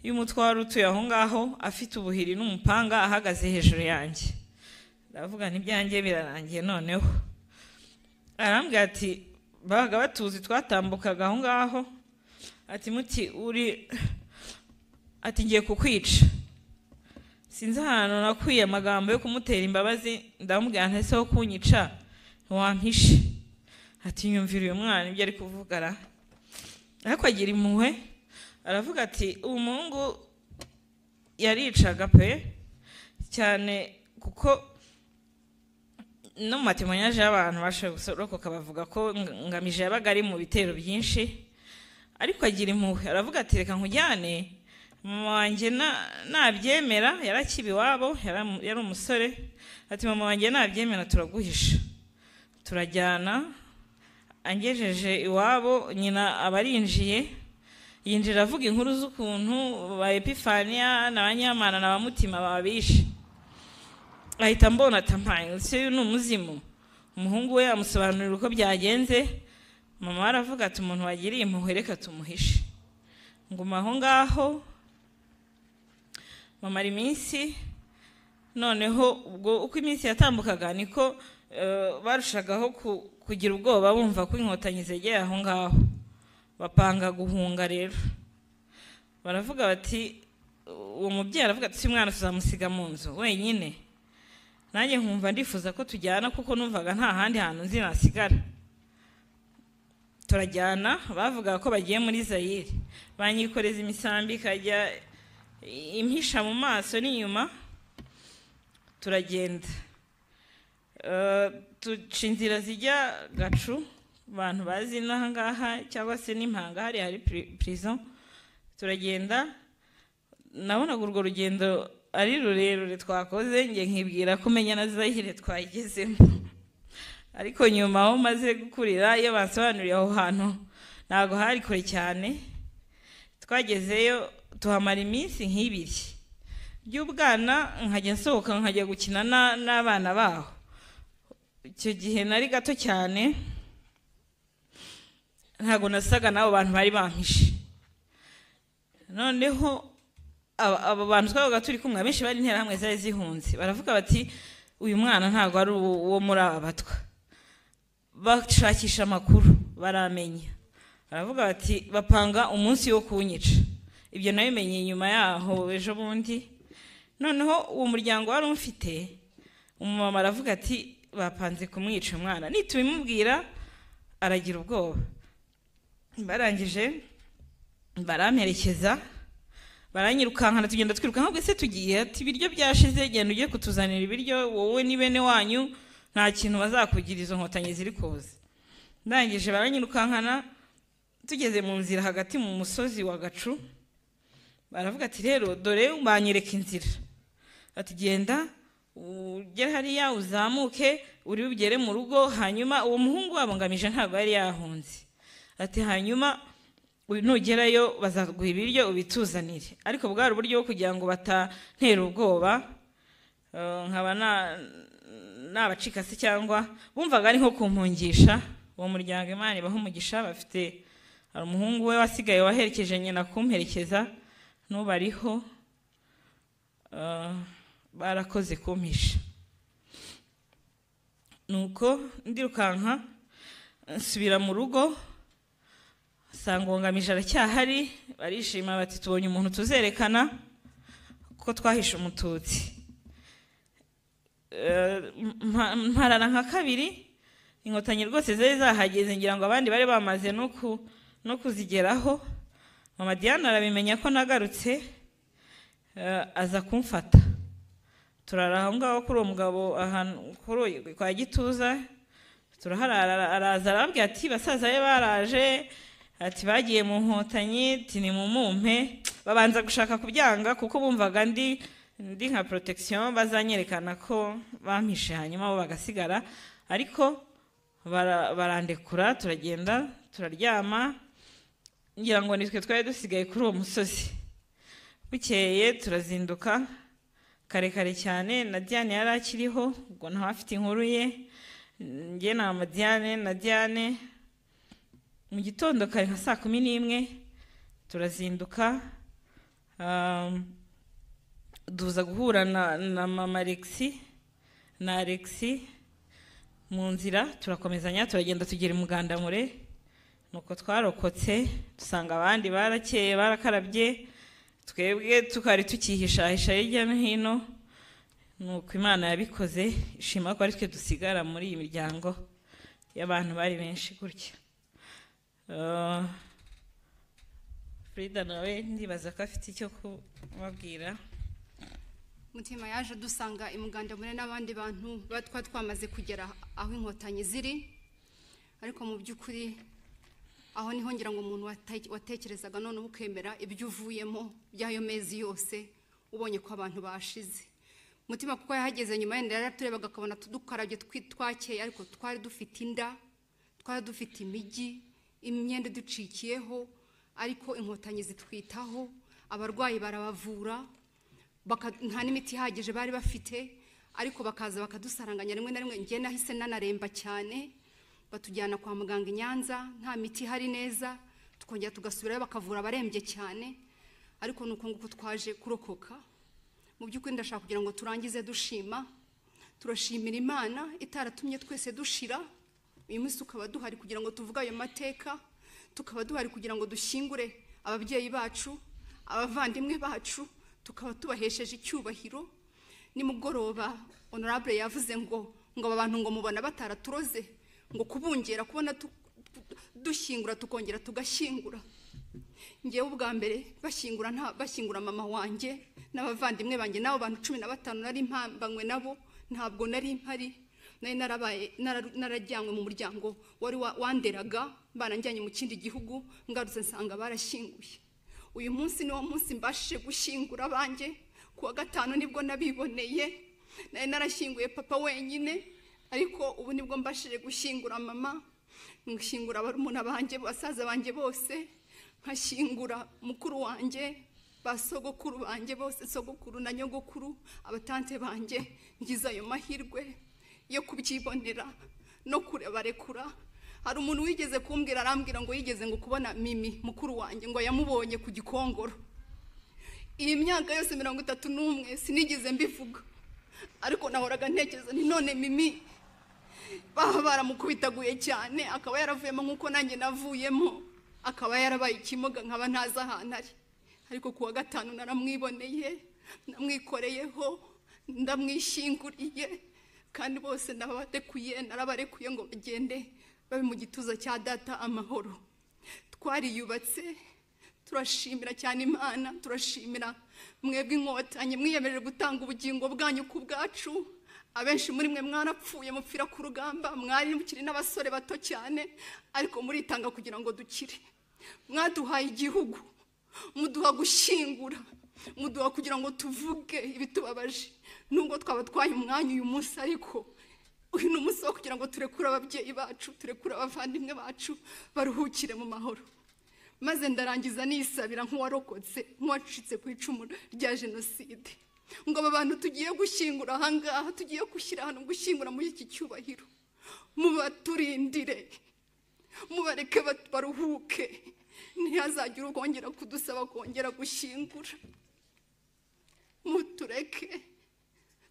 y'umutwe wari utuye aho ngaho afite ubuhiri n'umupanga ahagaze hejuru yanjye. Ndavuga nti byanjye birarangiye noneho. Arambwira ati baga batuzi twatambukaga aho ngaho ati muti ati ngiye kukwica. Sinzi ahantu nakwiye amagambo yo kumutera imbabazi ndamubwira nti ese wo kunyica wampishe. Ati nyumvira uyu mwana ibyo ari kuvuga ariko agira impuhwe aravuga ati umuhungu yaricaga pe cyane kuko no mu matemoyaje y'abantu bashoboye gusorokoka bavuga ko ngamije yabaga ari mu bitero byinshi ariko agira impuhwe aravuga ati reka nkujyane mama wanjye nabyemera yarakiba iwabo yari umusore. Ati mama wanjye nabyemera turaguhisha. Turajyana angejeje iwabo nyina abarinjiye yinjira avuga inkuru z'ukuntu ba Epifania n'abanyamana n'abamutima babishe. Ahita mbona atampaye se ni umuzimu. Umuhungu we amusobanurira uko byagenze. Mama aravuga ati umuntu wagiriye impuhwe reka tumuhishe. Nguma aho ngaho mama iminsi. Noneho ubwo uko iminsi yatambukaga niko barushagaho kugira ubwoba bumva ko inkotanyi zegeye aho ngaho bapanga guhunga. Rero baravuga bati uwo mubyeyi aravuga ati umwana tuzamusiga mu nzu wenyine. Nanjye nkumva ndifuza ko tujyana kuko numvaga nta handi hantu nzi nasigara. Turajyana bavuga ko bagiye muri Zaire banyikoreza imisambi kajya impisha mu maso n'inyuma. Turagenda tuca inzira zijya Gacu abantu bazi n'aha ngaha cyangwa se n'impanga hari prison. Turagenda nabonaga urwo rugendo ari rurerure twakoze nge nkibwira kumenya na Zaire twayigezemo, ariko nyuma aho maze gukurira iyo bansobanuriye aho hantu ntago hari kure cyane. Twagezeyo tuhamara iminsi nk'ibiri by'ubwana, nkajya nsohoka nkajya gukina n'abana baho. Icyo gihe nari gato cyane, ntago nasaga n'abo bantu bari bampishe. Noneho abo bantu twabaga turi kumwe abenshi bari interahamwe zari zihunze, baravuga bati uyu mwana ntago ari uwo muri aba batwa. Bashakisha amakuru baramenya, baravuga bati bapanga umunsi wo kunyica. Ibyo nabimenye nyuma yaho ejo bundi. Noneho uwo muryango wari umfite, umumama aravuga ati bapanze kumwica umwana. Nitubimubwira aragira ubwoba. Barangije baramperekeza, baranyirukankana, tugenda twirukanka. Ahubwo se tugiye, ati ibiryo byashize, genda ujye kutuzanira ibiryo, wowe ni bene wanyu nta kintu bazakugira, izo nkotanyi ziri kuza. Ndangije baranyirukankana, tugeze mu nzira hagati mu musozi wa Gacu, baravuga ati rero dore banyereka inzira, ati genda ugere hariya uzamuke uri bugere mu rugo. Hanyuma uwo muhungu wabo ngamije ntabwo yari yahunze, ati hanyuma nugerayo bazaguha ibiryo ubituzanire. Ariko bwari uburyo bwo kugira ngo batantera ubwoba, nkaba nabacika se cyangwa bumvaga ari nko kumpungisha. Uwo muryango Imana ibaha umugisha, bafite umuhungu we wasigaye waherekeje nyina kumperekeza, n'ubariho. Barakoze kumpisha. Nuko ndirukanka nsubira mu rugo, sanga ngamije aracyahari. Barishima bati tubonye umuntu tuzerekana ko twahishe umututsi. Mparana nka kabiri, inkotanyi rwose zari zahageze, ngira ngo abandi bari bamaze no kuzigeraho. Mama Diana arabimenya ko nagarutse, aza kumfata. Turara aho ngaho kuri uwo mugabo ahantu kwa Gituza, turaharara. Araza arabwira ati basaza be baraje, ati bagiye mu nkotanyi, ati ni mumumpe. Babanza gushaka kubyanga kuko bumvaga ndi nka protection, bazanyerekana ko bampishe hanyuma bo bagasigara. Ariko barandekura, turagenda turaryama. Ngira ngo nitwe twari dusigaye kuri uwo musozi. Bukeye turazinduka kare cyane. na Diane yari akiriho, ubwo ntawe afite inkuru ye. Nge na Diane na Diane mu gitondo kare nka 11:00 turazinduka, duza guhura na mama Alexi na Alexi mu nzira. Turakomezanya turagenda tugera Mugandamure. Nuko twarokotse, dusanga abandi barakeye barakarabye, twebwe tukari tukihishahisha hirya no hino. Nuko Imana yabikoze, ishima ko ari twe dusigara muri iyi miryango y'abantu bari benshi gutya. Frida nawe ndibaza ko afite icyo kubabwira. Mutima yaje dusanga Mugandamure n'abandi bantu twamaze kugera aho inkotanyi ziri. Ariko mu by'ukuri aho niho ngira ngo umuntu watekerezaga none ukemera ibyo uvuyemo by'ayo mezi yose, ubonye ko abantu bashize. Mutima kuko yahageze nyuma yenda yaraturebaga akabona tudukarabye twakeye, ariko twari dufite inda, twari dufite imigi, imyenda ducikiyeho, ariko inkotanyi zitwitaho. Abarwayi barabavura, nta n'imiti ihagije bari bafite, ariko bakaza bakadusaranganya. Rimwe na rimwe ngiye nahise nanaremba cyane, batujyana kwa muganga i Nyanza, nta miti hari neza, tukongera tugasubirayo bakavura abarembye cyane. Ariko nuko nguko twaje kurokoka. Mu by'ukuri ndashaka kugira ngo turangize dushima, turashimira Imana itaratumye twese dushira. Uyu munsi tukaba duhari kugira ngo tuvuge ayo mateka, tukaba duhari kugira ngo dushyingure ababyeyi bacu, abavandimwe bacu, tukaba tubahesheje icyubahiro. Nimugoroba honorable yavuze ngo abantu ngo mubona bataraturoze, ngo kubungera kubona dushyingura tukongera tugashyingura. Ngewe ubwa mbere bashyingura mama wanjye n'abavandimwe banjye, nabo bantu 15 nari mpambanywe nabo, ntabwo nari mpari. Nari narajyanywe mu muryango wari wanderaga, baranjyanye mu kindi gihugu, ngarutse nsanga barashyinguye. Uyu munsi niwo munsi mbashije gushyingura abanjye kuwa gatanu nibwo nabiboneye, nari narashyinguye papa wenyine, ariko ubu nibwo mbashije gushyingura mama, ngashyingura barumuna banjye, basaza banjye bose, nkashyingura mukuru wanjye, basogokuru banjye bose, sogokuru na nyogokuru, abatante banjye. Ngize ayo mahirwe yo kubyibonera no kurebarekura. Hari umuntu wigeze kumbwira, arambwira ngo yigeze ngo kubona Mimi mukuru wanjye ngo yamubonye ku Gikongoro. Iyi myaka yose 31 sinigeze mbivuga, ariko nahoraga ntekereza ni none Mimi baba baramukubitaguye cyane, akaba yaravuyemo nk'uko nanjye navuyemo, akaba yarabaye ikimuga nkaba ntazi ahantu ari. Ariko kuwa gatanu naramwiboneye, namwikoreyeho, ndamwishyinguriye, kandi bose narabarekuye ngo bagende babe mu gituza cya data amahoro. Twariyubatse, turashimira cyane Imana, turashimira mwebwe Inkotanyi mwiyemeje gutanga ubugingo bwanyu ku bwacu. Abenshi muri mwe mwarapfuye mupfira ku rugamba, mwari mukiri n'abasore bato cyane, ariko muritanga kugira ngo dukire. Mwaduhaye igihugu, muduha gushyingura, muduha kugira ngo tuvuge ibitubabaje. Nubwo twaba twaye umwanya uyu munsi, ariko uyu ni umunsi wo kugira ngo turekure ababyeyi bacu, turekure abavandimwe bacu, baruhukire mu mahoro. Maze ndarangiza nisabira nk'uwarokotse, nk'uwacitse ku icumu rya jenoside, ngo aba bantu tugiye gushyingura ahangaha, tugiye gushyira hano gushyingura muri iki cyubahiro, mubaturindire, mubareke baruhuke, ntihazagire ukongera kudusaba kongera gushyingura. Mutureke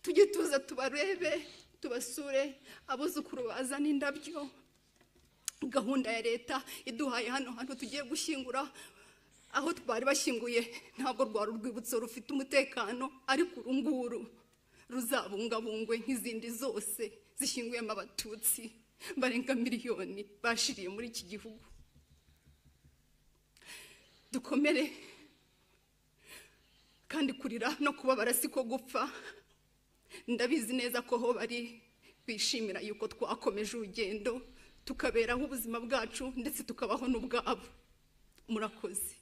tujye tuza tubarebe, tubasure, abuzukuru bazana indabyo. Gahunda ya leta iduhaye hano tugiye gushyingura, aho bari bashyinguye ntabwo rwari urwibutso rufite umutekano, ariko urunguru ruzabungabungwe nk'izindi zose zishyinguyemo abatutsi barenga miliyoni bashiriye muri iki gihugu. Dukomere, kandi kurira no kubabara siko gupfa. Ndabizi neza ko ho bari bishimira yuko twakomeje urugendo, tukaberaho ubuzima bwacu ndetse tukabaho n'ubwabo. Murakoze.